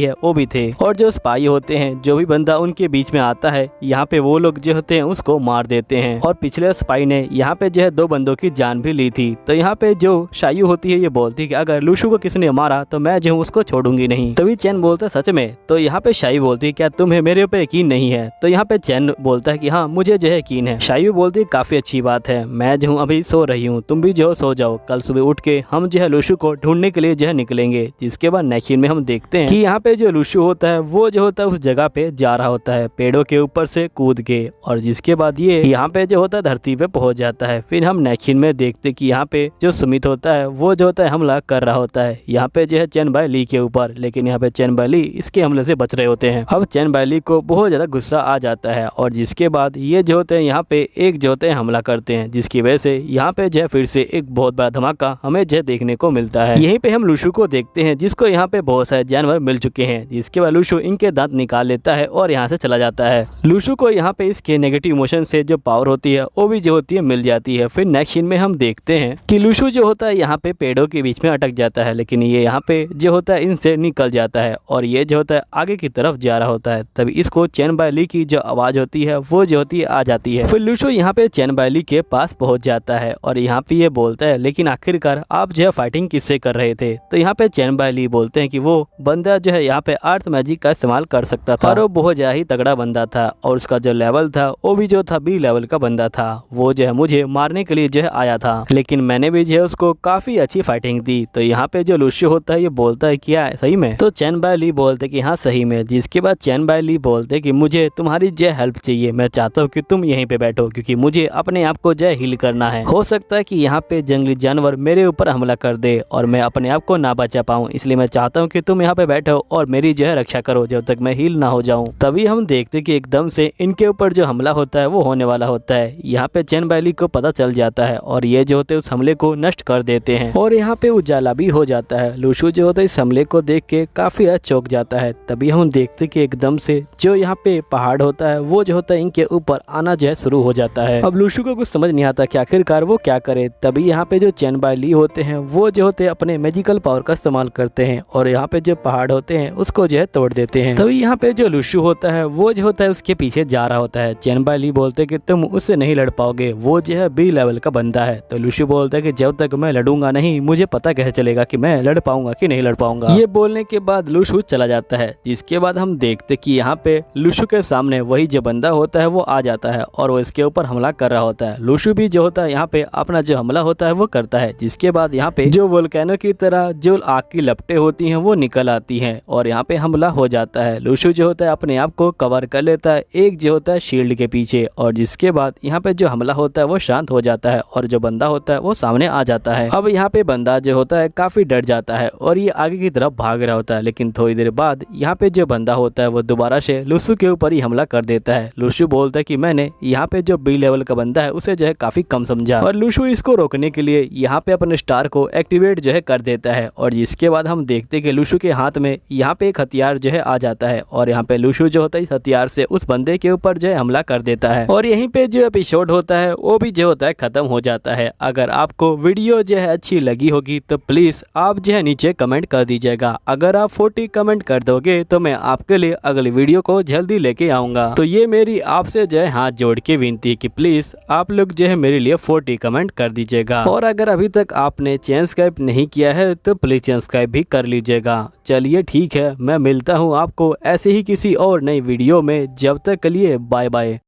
है वो भी थे और जो स्पाई होते हैं जो भी बंदा उनके बीच में आता है यहाँ पे वो लोग जो होते हैं उसको मार देते हैं। और पिछले स्पाई ने यहाँ पे जो है 2 बंदों की जान भी ली थी। तो यहाँ पे जो शायू होती है ये बोलती है कि अगर लूशु को किसने मारा तो मैं जो हूँ उसको छोड़ूंगी नहीं। तभी चैन बोलता है सच में? तो यहाँ पे शायू बोलती है क्या तुम्हें मेरे ऊपर यकीन नहीं है? तो यहाँ पे चैन बोलता है कि हाँ मुझे जो है यकीन है। शायू बोलती है काफी अच्छी बात है, मैं जो हूँ अभी सो रही हूँ, तुम भी जो सो जाओ, कल सुबह उठ के हम जो है लूशु को ढूंढने के लिए जो है निकलेंगे। जिसके बाद नेक्स्ट सीन में हम देखते हैं कि यहाँ पे जो लूशु होता है वो जो होता है उस जगह पे जा रहा होता है पेड़ों के ऊपर से कूद के और जिसके बाद ये यहाँ पे जो होता है धरती पे पहुंच जाता है। फिर हम नेक्स्ट सीन में देखते कि यहाँ पे जो सुमित होता है वो जो होता है हमला कर रहा होता है यहाँ पे जो है चैन बाई ली के ऊपर, लेकिन यहाँ पे चैन बाई ली इसके हमले से बच रहे होते हैं। अब चैन बाई ली को बहुत ज्यादा गुस्सा आ जाता है और जिसके बाद ये जो होते हैं यहाँ पे एक जो होते हैं हमला करते हैं, जिसकी वजह से यहाँ पे जो है फिर से एक बहुत बड़ा धमाका हमें जो देखने को मिलता है। यहीं पे हम लूशु को देखते हैं जिसको यहाँ पे बहुत सारे जानवर मिल चुके हैं, जिसके बाद लूशु इनके दांत निकाल लेता है और यहाँ से चला जाता है। लूशु को यहाँ पे इसके नेगेटिव इमोशन से जो पावर होती है वो भी जो होती है मिल जाती है। फिर नेक्स्ट सीन में हम देखते हैं कि लूशु जो होता है यहाँ पे पेड़ों के बीच में अटक जाता है, लेकिन ये यहाँ पे जो होता है इनसे निकल जाता है और ये जो होता है आगे की तरफ जा रहा होता है। तभी इसको चैन बाई ली की जो आवाज होती है वो जो होती है आ जाती है। फिर लूशु यहाँ पे चैन बाई ली के पास पहुंच जाता है और यहाँ पे ये बोलता है लेकिन आखिरकार आप जो है फाइटिंग किससे कर रहे थे? तो यहाँ पे चैन बाई ली बोलते हैं कि वो बंदा जो है यहाँ पे अर्थ मैजिक का इस्तेमाल कर सकता था और वो बहुत ज्यादा ही तगड़ा बंदा था और उसका जो लेवल था वो भी जो था बी लेवल का बंदा था। वो जो है मुझे मारने के लिए जो है आया था, लेकिन मैंने भी जो है उसको काफी अच्छी फाइटिंग दी। तो यहाँ पे जो लूशु होता है ये बोलता है क्या सही में? तो चैन बाई ली बोलते कि हाँ सही में। जिसके बाद चैन बाई ली बोलते कि मुझे तुम्हारी जो हेल्प चाहिए, मैं चाहता हूँ कि तुम यहीं पे बैठो क्योंकि मुझे अपने आप को जो है हील करना है। हो सकता है कि यहाँ पे जंगली जानवर मेरे ऊपर हमला कर दे और मैं अपने आप को ना बचा पाऊँ, इसलिए मैं चाहता हूँ कि तुम यहाँ पे बैठो और मेरी जो है रक्षा करो जब तक मैं हील ना हो जाऊँ। तभी हम देखते कि एकदम से इनके ऊपर जो हमला होता है वो होने वाला होता है। यहाँ पे चैन बाई ली को पता चल जाता है और ये जो होते हैं उस हमले को नष्ट कर देते हैं और यहाँ पे उजाला भी हो जाता है। लूशु जो होता है इस हमले को देख के काफी चौंक जाता है। तभी हम देखते कि एकदम से जो यहाँ पे पहाड़ होता है वो जो होता है इनके ऊपर आना जो है शुरू हो जाता है। अब लूशु को कुछ समझ नहीं आता कि आखिरकार वो क्या करे। तभी यहाँ पे जो चैन बाई ली होते हैं वो जो होते हैं अपने मैजिकल पावर का इस्तेमाल करते हैं और यहाँ पे जो पहाड़ होते हैं उसको जो है तोड़ देते हैं। तभी यहाँ पे जो लूशु होता है वो जो होता है उसके पीछे जा रहा होता है। चैन बाई ली बोलते कि तुम उससे नहीं लड़ पाओगे, वो जो है बी लेवल का बंदा है। तो लूशु बोलता है कि जब तक मैं लड़ूंगा नहीं मुझे पता कैसे चलेगा कि मैं लड़ पाऊंगा कि नहीं लड़ पाऊंगा। ये बोलने के बाद लूशु चला जाता है। जिसके बाद हम देखते कि यहाँ पे लूशु के सामने वही जो बंदा होता है वो आ जाता है और वो इसके ऊपर हमला कर रहा होता है। लूशु भी जो होता है यहाँ पे अपना जो हमला होता है वो करता है। जिसके बाद यहाँ पे जो वोल्केनो की तरह जो आग की लपटें होती हैं वो निकल आती हैं और यहाँ पे हमला हो जाता है। लूशु जो होता है अपने आप को कवर कर लेता है एक जो होता है शील्ड के पीछे और जिसके बाद यहाँ पे जो हमला होता है वो शांत हो जाता है और जो बंदा होता है वो सामने आ जाता है। अब यहाँ पे बंदा जो होता है काफी डर जाता है और ये आगे की तरफ भाग रहा होता है, लेकिन थोड़ी देर बाद यहाँ पे जो बंदा होता है वो दोबारा से लूशु के ऊपर ही हमला कर देता है। लूशु बोलता है कि मैंने यहाँ पे जो बी लेवल का बंदा है उसे जो है काफी कम समझा और लूशु इसको रोकने के लिए यहाँ पे अपने स्टार को एक्टिवेट जो है कर देता है। और इसके बाद हम देखते कि लूशु के हाथ में यहाँ पे एक हथियार जो है आ जाता है और यहाँ पे लूशु जो होता है इस हथियार से उस बंदे के ऊपर जो है हमला कर देता है और यहीं पे जो एपिसोड होता है वो भी जो होता है खत्म हो जाता है। अगर आपको वीडियो जो है अच्छी लगी होगी तो प्लीज आप जो है नीचे कमेंट कर दीजिएगा। अगर आप 40 कमेंट कर दोगे तो मैं आपके लिए अगली वीडियो को जल्दी लेके आऊंगा। तो ये मेरी आपसे जो है हाथ जोड़ के विनती कि प्लीज आप लोग जो है मेरे लिए 40 कमेंट कर दीजिएगा। और अगर अभी तक आपने चैनल सब्सक्राइब नहीं किया है तो प्लीज चैनल सब्सक्राइब भी कर लीजिएगा। चलिए ठीक है, मैं मिलता हूँ आपको ऐसे ही किसी और नई वीडियो में। जब तक के लिए बाय बाय।